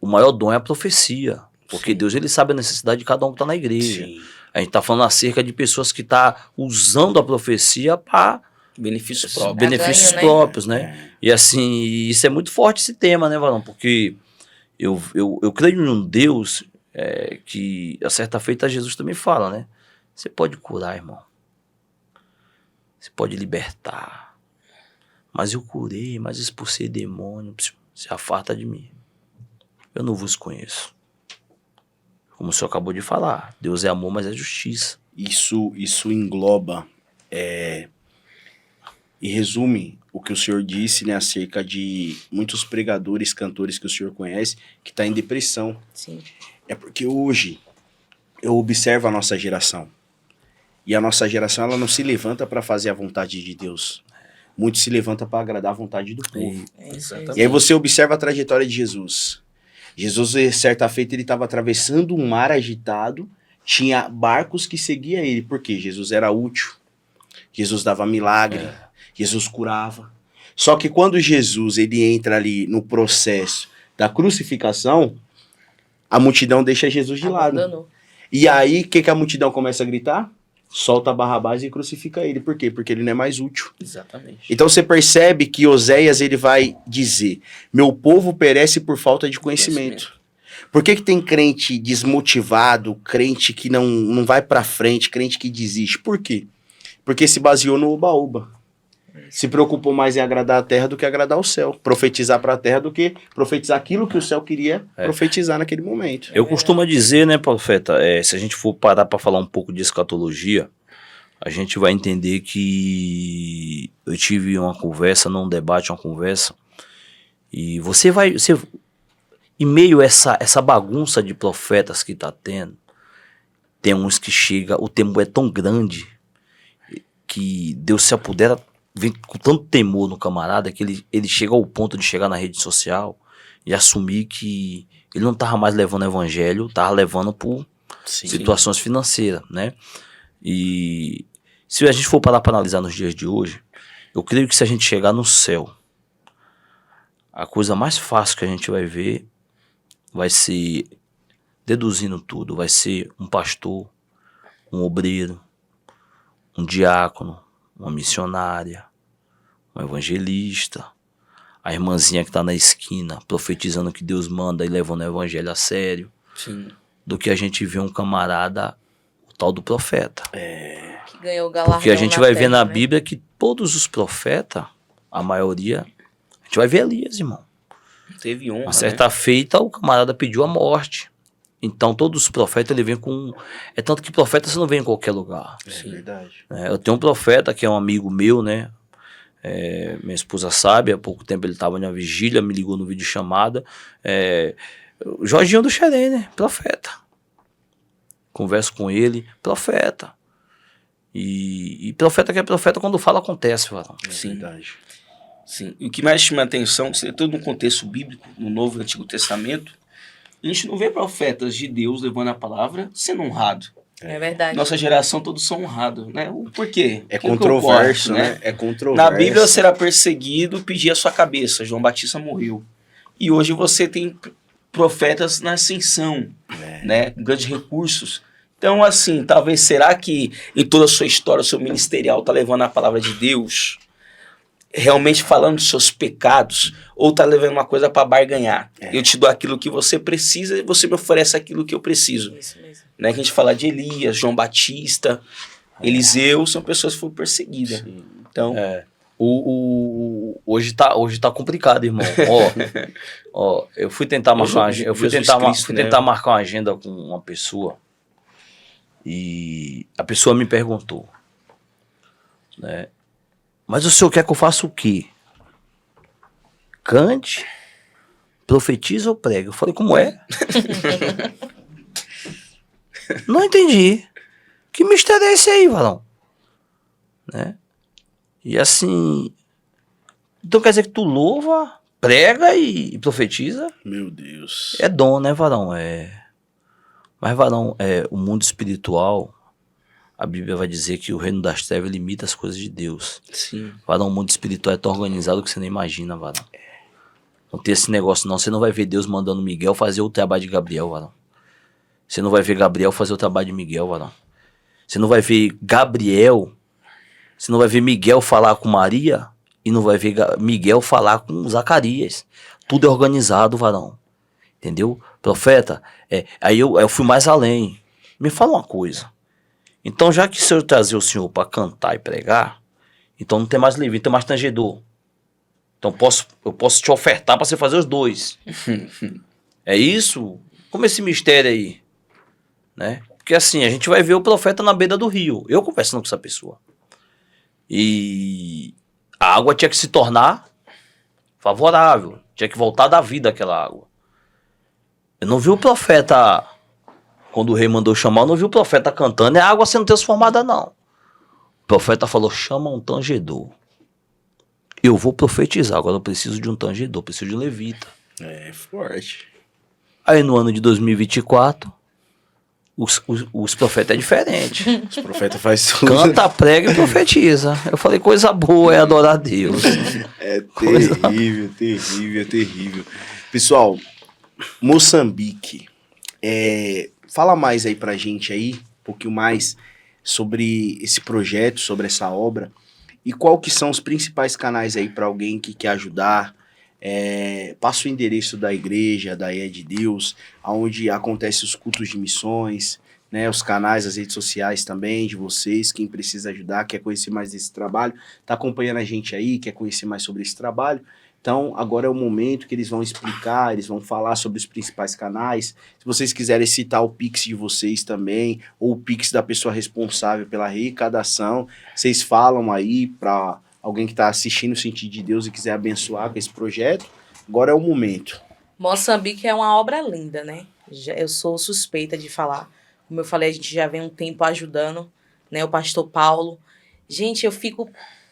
o maior dom é a profecia. Porque Deus ele sabe a necessidade de cada um que está na igreja. Sim. A gente está falando acerca de pessoas que estão usando a profecia para Benefícios próprios. benefícios Ganho, né? próprios, né? E assim, isso é muito forte esse tema, né, Varão? Porque eu creio em um Deus que, a certa feita, Jesus também fala, né? Você pode curar, irmão. Você pode libertar. Mas eu curei, mas expulsei demônio. Se afasta de mim. Eu não vos conheço. Como o senhor acabou de falar. Deus é amor, mas é justiça. Isso engloba e resume o que o senhor disse, né, acerca de muitos pregadores, cantores que o senhor conhece, que está em depressão. Sim. É porque hoje eu observo a nossa geração. E a nossa geração ela não se levanta para fazer a vontade de Deus. Muito se levanta para agradar a vontade do povo. É isso aí. Exatamente. E aí você observa a trajetória de Jesus. Jesus, certa feita, ele estava atravessando um mar agitado, tinha barcos que seguiam ele. Por quê? Jesus era útil. Jesus dava milagre. Jesus curava. Só que quando Jesus ele entra ali no processo da crucificação, a multidão deixa Jesus de lado. Abandonou. E aí, o que a multidão começa a gritar? Solta Barrabás e crucifica ele. Por quê? Porque ele não é mais útil. Exatamente. Então você percebe que Oséias ele vai dizer: meu povo perece por falta de conhecimento. Por que tem crente desmotivado, crente que não vai pra frente, crente que desiste? Por quê? Porque se baseou no oba-oba. Se preocupou mais em agradar a terra do que agradar o céu. Profetizar para a terra do que profetizar aquilo que o céu queria profetizar naquele momento. Eu costumo dizer, né, profeta, se a gente for parar para falar um pouco de escatologia, a gente vai entender que eu tive uma conversa, não um debate, uma conversa, e em meio a essa bagunça de profetas que está tendo, tem uns que chega, o temor é tão grande que Deus se apodera, vem com tanto temor no camarada que ele chega ao ponto de chegar na rede social e assumir que ele não estava mais levando o evangelho, estava levando por situações financeiras, né? E se a gente for parar para analisar nos dias de hoje, eu creio que se a gente chegar no céu, a coisa mais fácil que a gente vai ver vai ser, deduzindo tudo, vai ser um pastor, um obreiro, um diácono, uma missionária, um evangelista, a irmãzinha que está na esquina profetizando que Deus manda e levando o evangelho a sério. Sim. Do que a gente vê um camarada, o tal do profeta. Que ganhou o galardão Porque a gente na vai ver terra, na né? Bíblia que todos os profetas, a maioria, a gente vai ver Elias, irmão. Teve honra, Uma certa feita, o camarada pediu a morte. Então, todos os profetas, ele vem com... É tanto que profeta você não vê em qualquer lugar. É verdade. Eu tenho um profeta que é um amigo meu, né? Minha esposa sabe, há pouco tempo ele estava na vigília, me ligou no vídeo chamada. O Jorginho do Xerém, né? Profeta. Converso com ele, profeta. E profeta que é profeta, quando fala, acontece, varão. É Sim. verdade. Sim. E o que mais chama a atenção, se é todo um contexto bíblico, no Novo e Antigo Testamento, a gente não vê profetas de Deus levando a palavra sendo honrado. É verdade. Nossa geração todos são honrados, né? Por quê? É Aquilo que controverso, ocorre, né? É controverso. Na Bíblia será perseguido, pedir a sua cabeça. João Batista morreu. E hoje você tem profetas na ascensão, né? Com grandes recursos. Então, assim, talvez será que em toda a sua história, o seu ministerial está levando a palavra de Deus, realmente falando dos seus pecados, ou está levando uma coisa para barganhar? Eu te dou aquilo que você precisa e você me oferece aquilo que eu preciso. Isso mesmo. Né? Que a gente fala de Elias, João Batista, Eliseu, são pessoas que foram perseguidas. Sim. Então, Hoje tá complicado, irmão. Ó, eu fui tentar marcar uma agenda, marcar uma agenda com uma pessoa e a pessoa me perguntou, né? Mas o senhor quer que eu faça o quê? Cante, profetiza ou prega? Eu falei, como é? Não entendi. Que mistério é esse aí, varão? Né? E assim... Então quer dizer que tu louva, prega e profetiza? Meu Deus. É dom, né, varão? Mas, varão, o mundo espiritual, a Bíblia vai dizer que o reino das trevas limita as coisas de Deus. sim. Varão, o mundo espiritual é tão organizado que você nem imagina, varão. Não tem esse negócio não. Você não vai ver Deus mandando Miguel fazer o trabalho de Gabriel, varão. Você não vai ver Gabriel fazer o trabalho de Miguel, varão. Você não vai ver você não vai ver Miguel falar com Maria e não vai ver Miguel falar com Zacarias. Tudo é organizado, varão. Entendeu? Profeta, aí eu fui mais além. Me fala uma coisa. Então, já que se eu trazer o senhor para cantar e pregar, então não tem mais livro, não tem mais tangedor. Então eu posso te ofertar para você fazer os dois. É isso? Como esse mistério aí? Né? Porque assim, a gente vai ver o profeta na beira do rio. Eu conversando com essa pessoa. E a água tinha que se tornar favorável. Tinha que voltar da vida aquela água. Eu não vi o profeta, quando o rei mandou chamar, eu não vi o profeta cantando e a água sendo transformada, não. O profeta falou, chama um tangedor. Eu vou profetizar, agora eu preciso de um tangedor, preciso de um levita. É forte. Aí no ano de 2024, os profetas é diferente. Os profetas fazem tudo. Canta, prega e profetiza. Eu falei, coisa boa é adorar a Deus. É terrível, terrível, terrível. Pessoal, Moçambique. Fala mais aí pra gente aí, um pouquinho mais sobre esse projeto, sobre essa obra. E qual que são os principais canais aí para alguém que quer ajudar? Passa o endereço da igreja, da EA de Deus, onde acontecem os cultos de missões, né, os canais, as redes sociais também de vocês, quem precisa ajudar, quer conhecer mais desse trabalho, tá acompanhando a gente aí, quer conhecer mais sobre esse trabalho. Então, agora é o momento que eles vão explicar, eles vão falar sobre os principais canais. Se vocês quiserem citar o Pix de vocês também, ou o Pix da pessoa responsável pela arrecadação, vocês falam aí para alguém que está assistindo, sentir de Deus e quiser abençoar com esse projeto. Agora é o momento. Moçambique é uma obra linda, né? Eu sou suspeita de falar. Como eu falei, a gente já vem um tempo ajudando, né? O pastor Paulo. Gente, eu fico,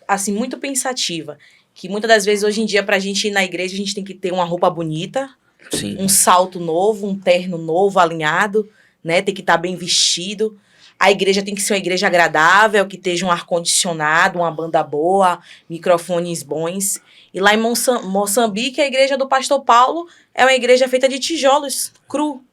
assim, muito pensativa. Que muitas das vezes, hoje em dia, pra gente ir na igreja, a gente tem que ter uma roupa bonita, Sim. um salto novo, um terno novo, alinhado, né? Tem que estar bem vestido. A igreja tem que ser uma igreja agradável, que esteja um ar-condicionado, uma banda boa, microfones bons. E lá em Moçambique, a igreja do pastor Paulo é uma igreja feita de tijolos, cru.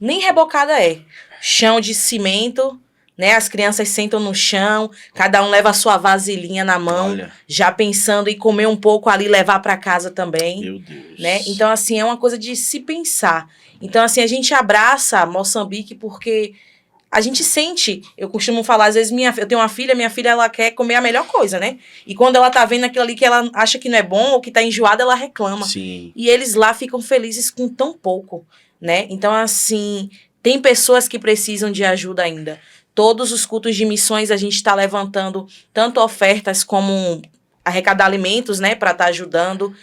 Nem rebocada é. Chão de cimento, né? As crianças sentam no chão, cada um leva a sua vasilhinha na mão, Olha, já pensando em comer um pouco ali e levar para casa também. meu Deus. Né? Então, assim, é uma coisa de se pensar. Então, assim, a gente abraça Moçambique porque a gente sente, eu costumo falar, às vezes eu tenho uma filha ela quer comer a melhor coisa, né? E quando ela tá vendo aquilo ali que ela acha que não é bom ou que tá enjoada, ela reclama. Sim. E eles lá ficam felizes com tão pouco, né? Então, assim, tem pessoas que precisam de ajuda ainda. Todos os cultos de missões a gente tá levantando tanto ofertas como arrecadar alimentos, né, para estar ajudando.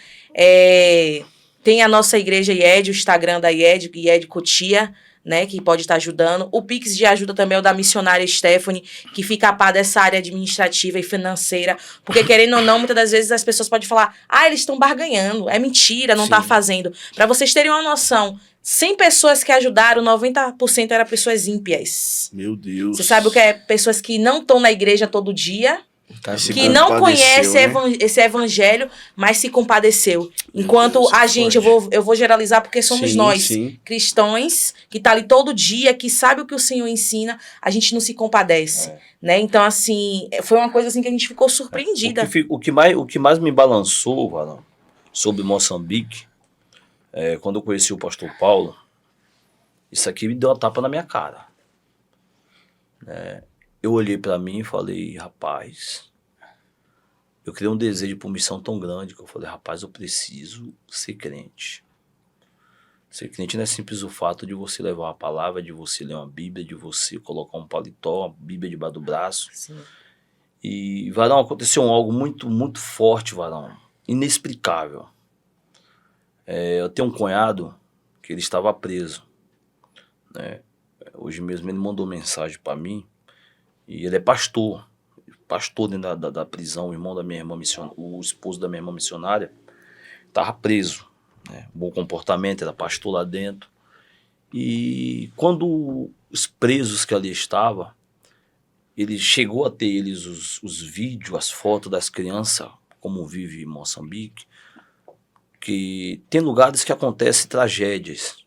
Tem a nossa igreja IED, o Instagram da IED Cotia, né, que pode estar ajudando. O Pix de ajuda também é o da missionária Stephanie, que fica a par dessa área administrativa e financeira. Porque, querendo ou não, muitas das vezes as pessoas podem falar, eles estão barganhando, é mentira, não está fazendo. Para vocês terem uma noção, 100 pessoas que ajudaram, 90% eram pessoas ímpias. Meu Deus. Você sabe o que é? Pessoas que não estão na igreja todo dia, que não conhece esse evangelho, mas se compadeceu. Enquanto Deus, a gente, eu vou generalizar porque somos nós, cristãos, que tá ali todo dia, que sabe o que o Senhor ensina, a gente não se compadece, né? Então, assim, foi uma coisa assim que a gente ficou surpreendida. O que mais me balançou, Varão, sobre Moçambique, quando eu conheci o pastor Paulo, isso aqui me deu uma tapa na minha cara. Eu olhei para mim e falei, rapaz, eu criei um desejo por missão tão grande que eu falei, rapaz, eu preciso ser crente. Ser crente não é simples o fato de você levar uma palavra, de você ler uma Bíblia, de você colocar um paletó, uma Bíblia debaixo do braço. Sim. E, Varão, aconteceu algo muito, muito forte, Varão, inexplicável. Eu tenho um cunhado que ele estava preso, né? Hoje mesmo ele mandou mensagem para mim. E ele é pastor dentro da prisão, o irmão da minha irmã missionária, o esposo da minha irmã missionária, estava preso, né? Bom comportamento, era pastor lá dentro. E quando os presos que ali estavam, ele chegou a ter eles os vídeos, as fotos das crianças, como vive em Moçambique, que tem lugares que acontecem tragédias,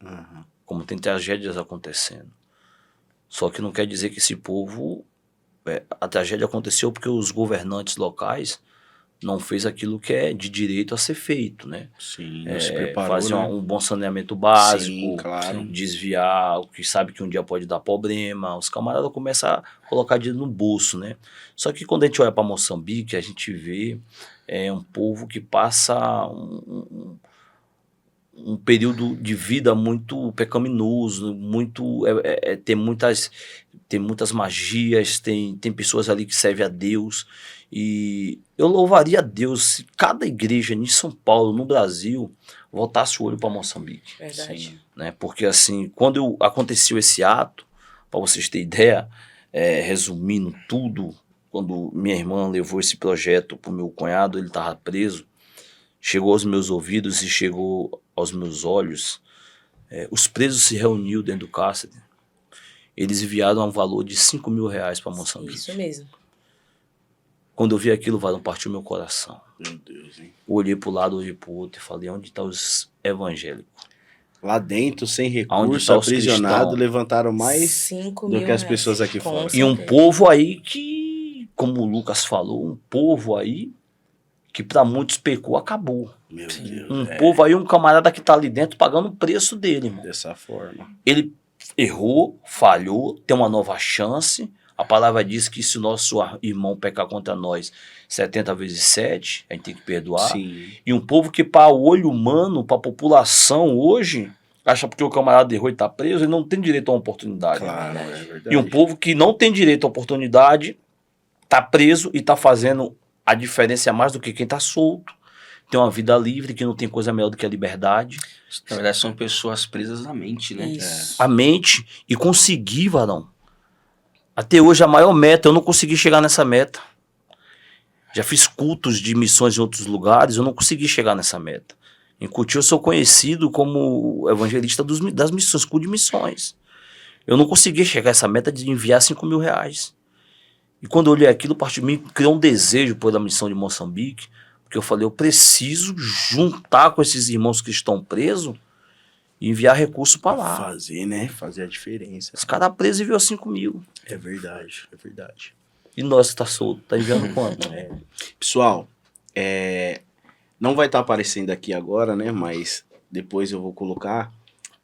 como tem tragédias acontecendo. Só que não quer dizer que esse povo... a tragédia aconteceu porque os governantes locais não fez aquilo que é de direito a ser feito, né? Sim, não se preparou, fazer né? um bom saneamento básico, Sim, claro. desviar o que sabe que um dia pode dar problema, os camaradas começam a colocar dinheiro no bolso, né? Só que quando a gente olha para Moçambique, a gente vê um povo que passa um período de vida muito pecaminoso, muito tem muitas magias, tem pessoas ali que servem a Deus, e eu louvaria a Deus se cada igreja em São Paulo, no Brasil, voltasse o olho para Moçambique. Verdade. Sim, né? Porque assim, quando aconteceu esse ato, para vocês terem ideia, resumindo tudo, quando minha irmã levou esse projeto para o meu cunhado, ele estava preso, chegou aos meus ouvidos e chegou aos meus olhos, os presos se reuniram dentro do cárcere. Eles enviaram um valor de 5 mil reais para Moçambique. Isso mesmo. Quando eu vi aquilo, Varão, partiu meu coração. Meu Deus, hein? Eu olhei para o lado, olhei para o outro e falei, onde estão os evangélicos? Lá dentro, sem Aonde recurso, tá os aprisionado, cristãos? levantaram mais 5 do mil que as reais. pessoas aqui Com fora. E um certeza. povo aí que, como o Lucas falou, um povo aí que para muitos pecou, acabou. Meu Deus, Um povo aí, um camarada que tá ali dentro pagando o preço dele, irmão. dessa forma. Ele errou, falhou, tem uma nova chance. A palavra diz que se o nosso irmão pecar contra nós 70 vezes 7, a gente tem que perdoar. Sim. E um povo que para o olho humano, para a população hoje, acha porque o camarada errou e está preso, ele não tem direito a uma oportunidade. Claro, é verdade. E um povo que não tem direito a oportunidade, está preso e está fazendo a diferença mais do que quem está solto. Tem uma vida livre, que não tem coisa melhor do que a liberdade. Na verdade, são pessoas presas na mente, né? Isso. A mente, e conseguir, Varão. Até hoje a maior meta, eu não consegui chegar nessa meta. Já fiz cultos de missões em outros lugares, eu não consegui chegar nessa meta. Em Cotia eu sou conhecido como evangelista das missões, culto de missões. Eu não consegui chegar a essa meta de enviar 5 mil reais. E quando eu olhei aquilo, parte de mim criou um desejo pela missão de Moçambique, porque eu falei, eu preciso juntar com esses irmãos que estão presos e enviar recurso para lá. Fazer, né? Fazer a diferença. Os caras presos enviou 5 mil. É verdade, é verdade. E nós que tá solto, tá enviando quanto? Pessoal, não vai estar aparecendo aqui agora, né? Mas depois eu vou colocar.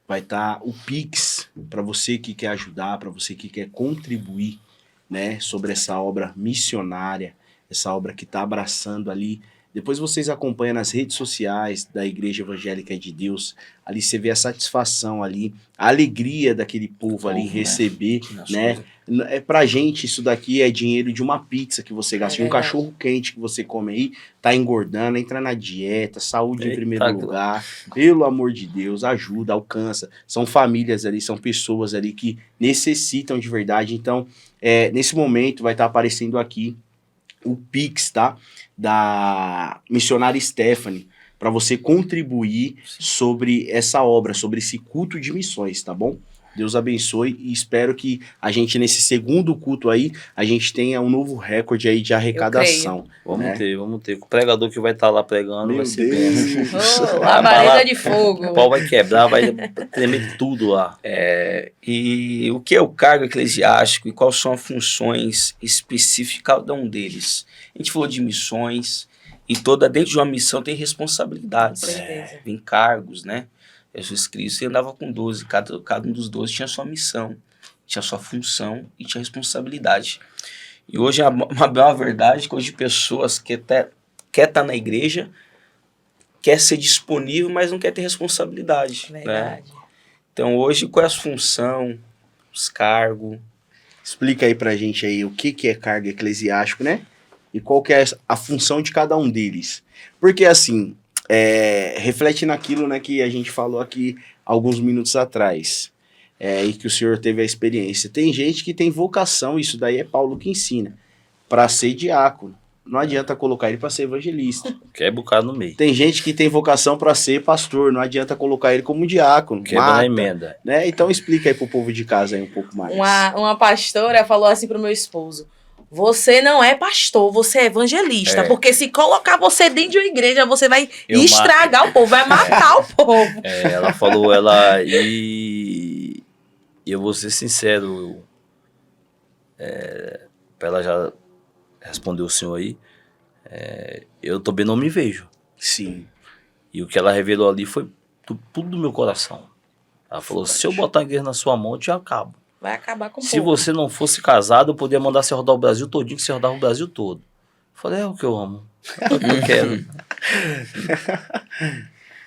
Vai estar o Pix para você que quer ajudar, para você que quer contribuir, né, sobre essa obra missionária, essa obra que está abraçando ali. Depois vocês acompanham nas redes sociais da Igreja Evangélica de Deus, ali você vê a satisfação ali, a alegria daquele povo ali em receber, né? É pra gente isso daqui é dinheiro de uma pizza que você gasta, de um cachorro quente que você come aí, tá engordando, entra na dieta, saúde em primeiro lugar, pelo amor de Deus, ajuda, alcança. São famílias ali, são pessoas ali que necessitam de verdade. Então, nesse momento vai estar aparecendo aqui o Pix, tá? Da missionária Stephanie, para você contribuir sobre essa obra, sobre esse culto de missões, tá bom? Deus abençoe e espero que a gente, nesse segundo culto aí, a gente tenha um novo recorde aí de arrecadação. Vamos ter. O pregador que vai estar lá pregando vai ser bem. Labareda de fogo. O pau vai quebrar, vai tremer tudo lá. E o que é o cargo eclesiástico e quais são as funções específicas de cada um deles? A gente falou de missões e dentro de uma missão tem responsabilidades, tem cargos, né? Jesus Cristo andava com 12, cada um dos 12 tinha sua missão, tinha sua função e tinha responsabilidade. E hoje é uma bela verdade que hoje pessoas que quer estar na igreja, quer ser disponível, mas não quer ter responsabilidade. Verdade. Né? Então hoje qual é a função, os cargos? Explica aí pra gente aí o que é cargo eclesiástico, né? E qual que é a função de cada um deles. Porque assim, reflete naquilo, né, que a gente falou aqui alguns minutos atrás, e que o senhor teve a experiência. Tem gente que tem vocação, isso daí é Paulo que ensina, para ser diácono. Não adianta colocar ele para ser evangelista. Quer bocado no meio. Tem gente que tem vocação para ser pastor, não adianta colocar ele como diácono. Quebra a emenda. Né? Então explica aí pro povo de casa aí um pouco mais. Uma pastora falou assim pro meu esposo: você não é pastor, você é evangelista. Porque se colocar você dentro de uma igreja, você vai estragar o povo, vai matar o povo. Ela falou, e eu vou ser sincero, pra ela já responder o senhor aí, eu também não me vejo. Sim. E o que ela revelou ali foi tudo do meu coração. Ela falou, se eu botar a igreja na sua mão, eu te acabo. Vai acabar com o Se povo. você não fosse casado, eu poderia mandar você rodar o Brasil todinho, que você rodava o Brasil todo. Eu falei, é o que eu amo. É o que eu quero.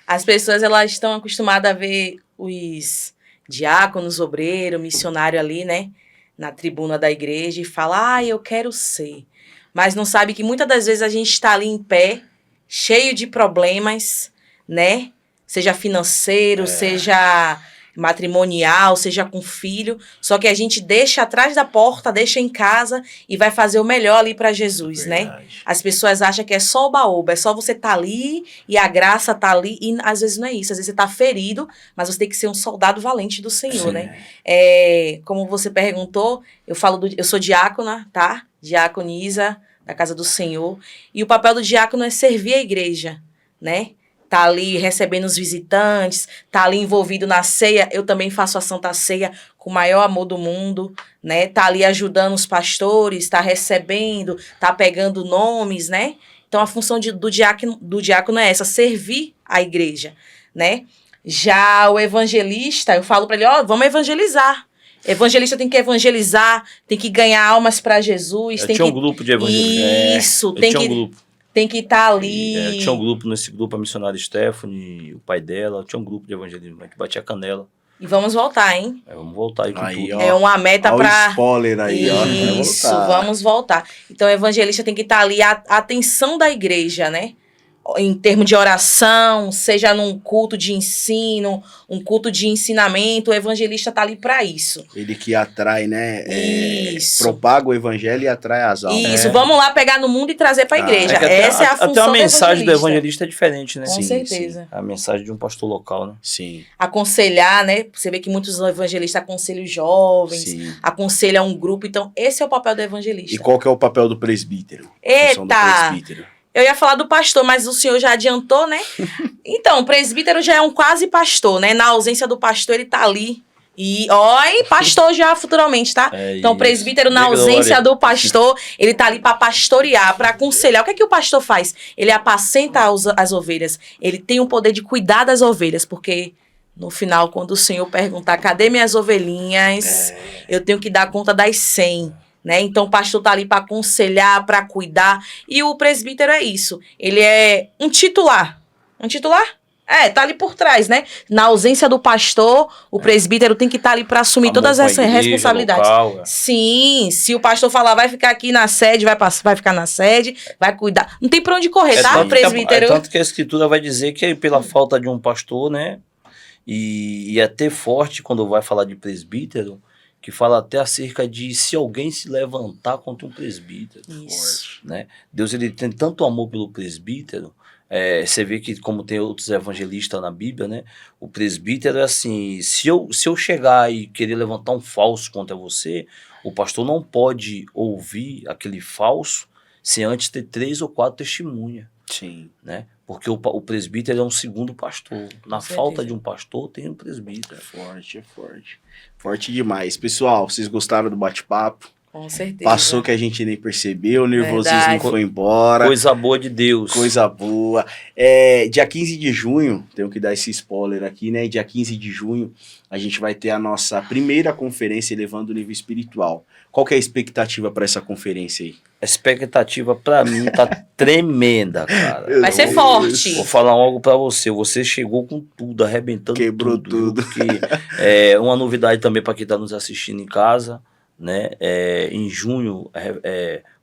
As pessoas, elas estão acostumadas a ver os diáconos, obreiro, missionário ali, né? Na tribuna da igreja e falar, eu quero ser. Mas não sabe que muitas das vezes a gente está ali em pé, cheio de problemas, né? Seja financeiro, seja matrimonial, seja com filho, só que a gente deixa atrás da porta, deixa em casa e vai fazer o melhor ali para Jesus, né? As pessoas acham que é só oba-oba, é só você tá ali e a graça tá ali, e às vezes não é isso, às vezes você tá ferido, mas você tem que ser um soldado valente do Senhor, né? Como você perguntou, eu sou diácona, tá? Diaconisa da casa do Senhor, e o papel do diácono é servir a igreja, né? Tá ali recebendo os visitantes, tá ali envolvido na ceia. Eu também faço a Santa Ceia com o maior amor do mundo, né? Tá ali ajudando os pastores, tá recebendo, tá pegando nomes, né? Então a função do diácono é essa, servir a igreja, né? Já o evangelista, eu falo para ele, vamos evangelizar. Evangelista tem que evangelizar, tem que ganhar almas para Jesus. Tinha um grupo de evangelistas. Isso, tem que estar ali. Tinha um grupo, nesse grupo, a missionária Stephanie, o pai dela, tinha um grupo de evangelismo, que batia canela. E vamos voltar, hein? Vamos voltar aí com tudo. É uma meta para... spoiler aí, Isso, vamos voltar. Então, o evangelista tem que estar ali, a atenção da igreja, né? Em termos de oração, seja num culto de ensino, um culto de ensinamento, o evangelista está ali para isso. Ele que atrai, né? Isso. Propaga o evangelho e atrai as almas. Isso, vamos lá pegar no mundo e trazer para a igreja. Essa é a função do evangelista. Até a mensagem do evangelista é diferente, né? Com certeza. Sim. A mensagem de um pastor local, né? Sim. Aconselhar, né? Você vê que muitos evangelistas aconselham os jovens, aconselham um grupo. Então, esse é o papel do evangelista. E qual que é o papel do presbítero? Eita! Eu ia falar do pastor, mas o senhor já adiantou, né? Então, o presbítero já é um quase pastor, né? Na ausência do pastor, ele tá ali. E, pastor já futuramente, tá? Então, o presbítero, na ausência do pastor, ele tá ali para pastorear, para aconselhar. O que é que o pastor faz? Ele apacenta as ovelhas. Ele tem o poder de cuidar das ovelhas, porque No final, quando o Senhor perguntar, cadê minhas ovelhinhas? Eu tenho que dar conta das 100. Né? Então, o pastor tá ali para aconselhar, para cuidar. E o presbítero é isso. Ele é um titular. Um titular? Tá ali por trás, né? Na ausência do pastor, o presbítero tem que estar ali para assumir todas essas responsabilidades. Local, Sim, se o pastor falar, vai ficar aqui na sede, vai ficar na sede, vai cuidar. Não tem para onde correr, tá? O presbítero. Tanto que a escritura vai dizer que pela falta de um pastor, né? E até forte quando vai falar de presbítero, que fala até acerca de se alguém se levantar contra um presbítero. Isso. Né? Deus ele tem tanto amor pelo presbítero. Você vê que, como tem outros evangelistas na Bíblia, né? O presbítero é assim: se eu chegar e querer levantar um falso contra você, o pastor não pode ouvir aquele falso sem antes ter 3 ou 4 testemunhas. Sim. Né? Porque o presbítero é um segundo pastor. Na falta de um pastor, tem um presbítero. Forte, é forte. Forte demais. Pessoal, vocês gostaram do bate-papo? Com certeza. Passou que a gente nem percebeu, o nervosismo Verdade. foi embora. Coisa boa de Deus. Coisa boa. Dia 15 de junho, tenho que dar esse spoiler aqui, né? Dia 15 de junho, a gente vai ter a nossa primeira conferência Elevando o Nível Espiritual. Qual que é a expectativa para essa conferência aí? A expectativa pra mim tá tremenda, cara. Vai ser forte. Vou falar algo pra você. Você chegou com tudo, arrebentando Quebrou tudo. tudo. Porque uma novidade também pra quem tá nos assistindo em casa, né? Em junho,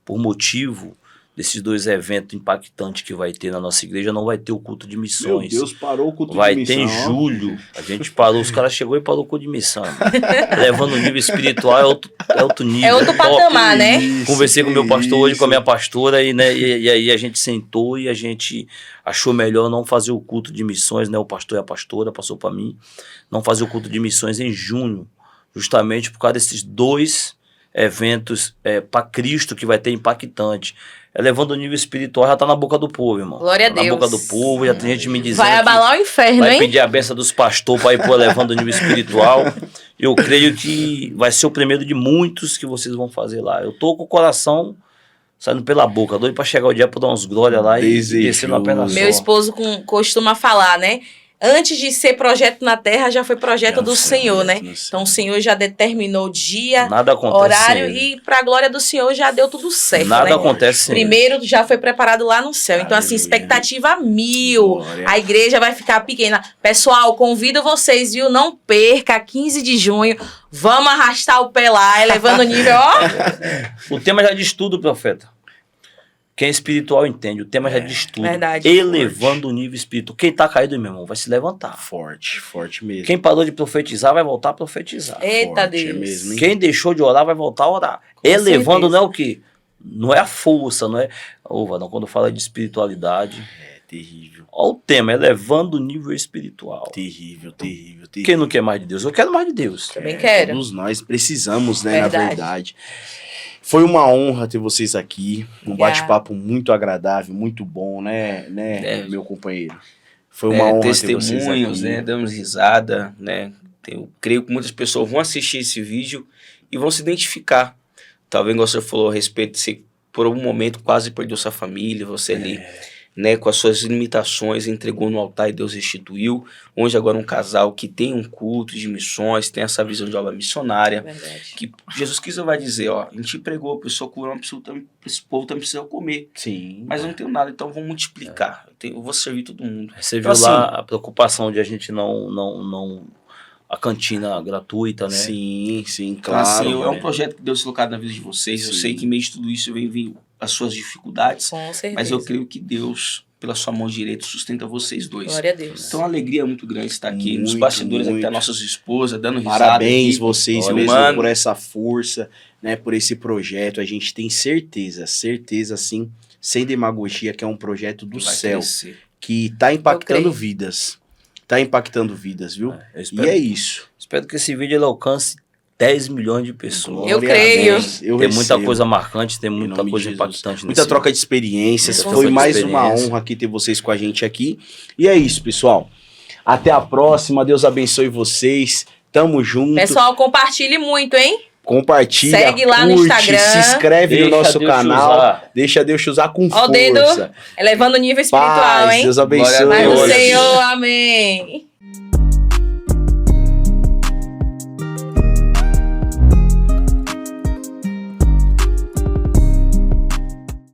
por motivo desses 2 eventos impactantes que vai ter na nossa igreja, não vai ter o culto de missões. Meu Deus, parou o culto Vai de missão. ter em julho. A gente parou, os caras chegou e parou o culto de missão. Levando o nível espiritual, é outro nível. É outro patamar, né? Conversei com o meu pastor hoje, com a minha pastora, e aí a gente sentou e a gente achou melhor não fazer o culto de missões, né? O pastor e a pastora passou para mim, não fazer o culto de missões em junho, justamente por causa desses 2 eventos para Cristo que vai ter impactante. Elevando o nível espiritual, já tá na boca do povo, irmão. Glória a Na Deus. boca do povo, já tem gente me dizendo Vai abalar o inferno, vai hein? pedir a benção dos pastores para ir pro Elevando o Nível Espiritual. Eu creio que vai ser o primeiro de muitos que vocês vão fazer lá. Eu tô com o coração saindo pela boca, doido para chegar o dia para dar uns glória lá e descer na perna só. Meu esposo costuma falar, né? Antes de ser projeto na terra, já foi projeto do Senhor, né? Então o Senhor já determinou dia, Nada acontece horário sem ele. e pra glória do Senhor já deu tudo certo, Nada né? acontece sem ele. Primeiro já foi preparado lá no céu. Então, assim, Aleluia. expectativa 1000. Glória. A igreja vai ficar pequena. Pessoal, convido vocês, viu? Não perca, 15 de junho. Vamos arrastar o pé lá, elevando o nível, ó. O tema já diz tudo, profeta. Quem é espiritual entende, o tema já diz tudo. Verdade. Elevando o nível espiritual. Quem tá caído, meu irmão, vai se levantar. Forte, forte mesmo. Quem parou de profetizar, vai voltar a profetizar. Eita Forte, Deus. é mesmo, hein? Quem deixou de orar, vai voltar a orar. Elevando certeza. não é o quê? Não é a força, não é... Vadão, quando fala de espiritualidade... Terrível, Olha o tema, elevando o nível espiritual. terrível, terrível, terrível. Quem não quer mais de Deus? Eu quero mais de Deus. Também quero. Todos nós precisamos, né, Verdade. na verdade. Foi uma honra ter vocês aqui. Um Obrigada. bate-papo muito agradável, muito bom, né, meu companheiro? Foi uma honra ter vocês Testemunhos, aqui. né? Damos risada, né? Eu creio que muitas pessoas vão assistir esse vídeo e vão se identificar. Talvez, igual você falou a respeito de você, por um momento, quase perdeu sua família, você ali, né, com as suas limitações, entregou no altar e Deus restituiu. Hoje, agora, um casal que tem um culto de missões, tem essa visão de obra missionária. Verdade. Que Jesus Cristo vai dizer, ó, a gente pregou, a pessoa curou, esse povo também precisa comer. Sim. Mas eu não tenho nada, então vamos multiplicar. Eu vou servir todo mundo. Você viu Então, lá assim, a preocupação de a gente não a cantina gratuita, né? Sim, sim, Então, claro. assim, é um né? projeto que Deus colocado na vida de vocês. Eu Sim. sei que, em meio de tudo isso, vem as suas dificuldades. Com certeza. Mas eu creio que Deus, pela sua mão direita, sustenta vocês dois. Glória a Deus. Então, a alegria é muito grande estar aqui. Nos Muito, bastidores, muito. até nossas esposas, dando risada. Parabéns aqui. vocês Olha, mesmo mano. por essa força, né, por esse projeto. A gente tem certeza, sim, sem demagogia, que é um projeto do Vai céu, crescer. que tá impactando creio. vidas. Tá impactando vidas, viu? Eu E espero, é isso. espero que esse vídeo ele alcance 10 milhões de pessoas. Eu Glória a creio. Deus. Eu Tem muita recebo. coisa marcante, tem Em muita nome coisa de Jesus. impactante. Muita nesse troca de experiências. Muita Foi troca de mais uma experiência. honra aqui ter vocês com a gente aqui. E é isso, pessoal. Até a próxima. Deus abençoe vocês. Tamo junto. Pessoal, compartilhe muito, hein? Compartilha, Segue lá no curte, Instagram. se inscreve Deixa no nosso Deus te canal. usar. Deixa Deus te usar com Ó o dedo. força. Elevando o nível espiritual, Paz, hein? Deus abençoe. Glória a Paz do Deus. Senhor, amém.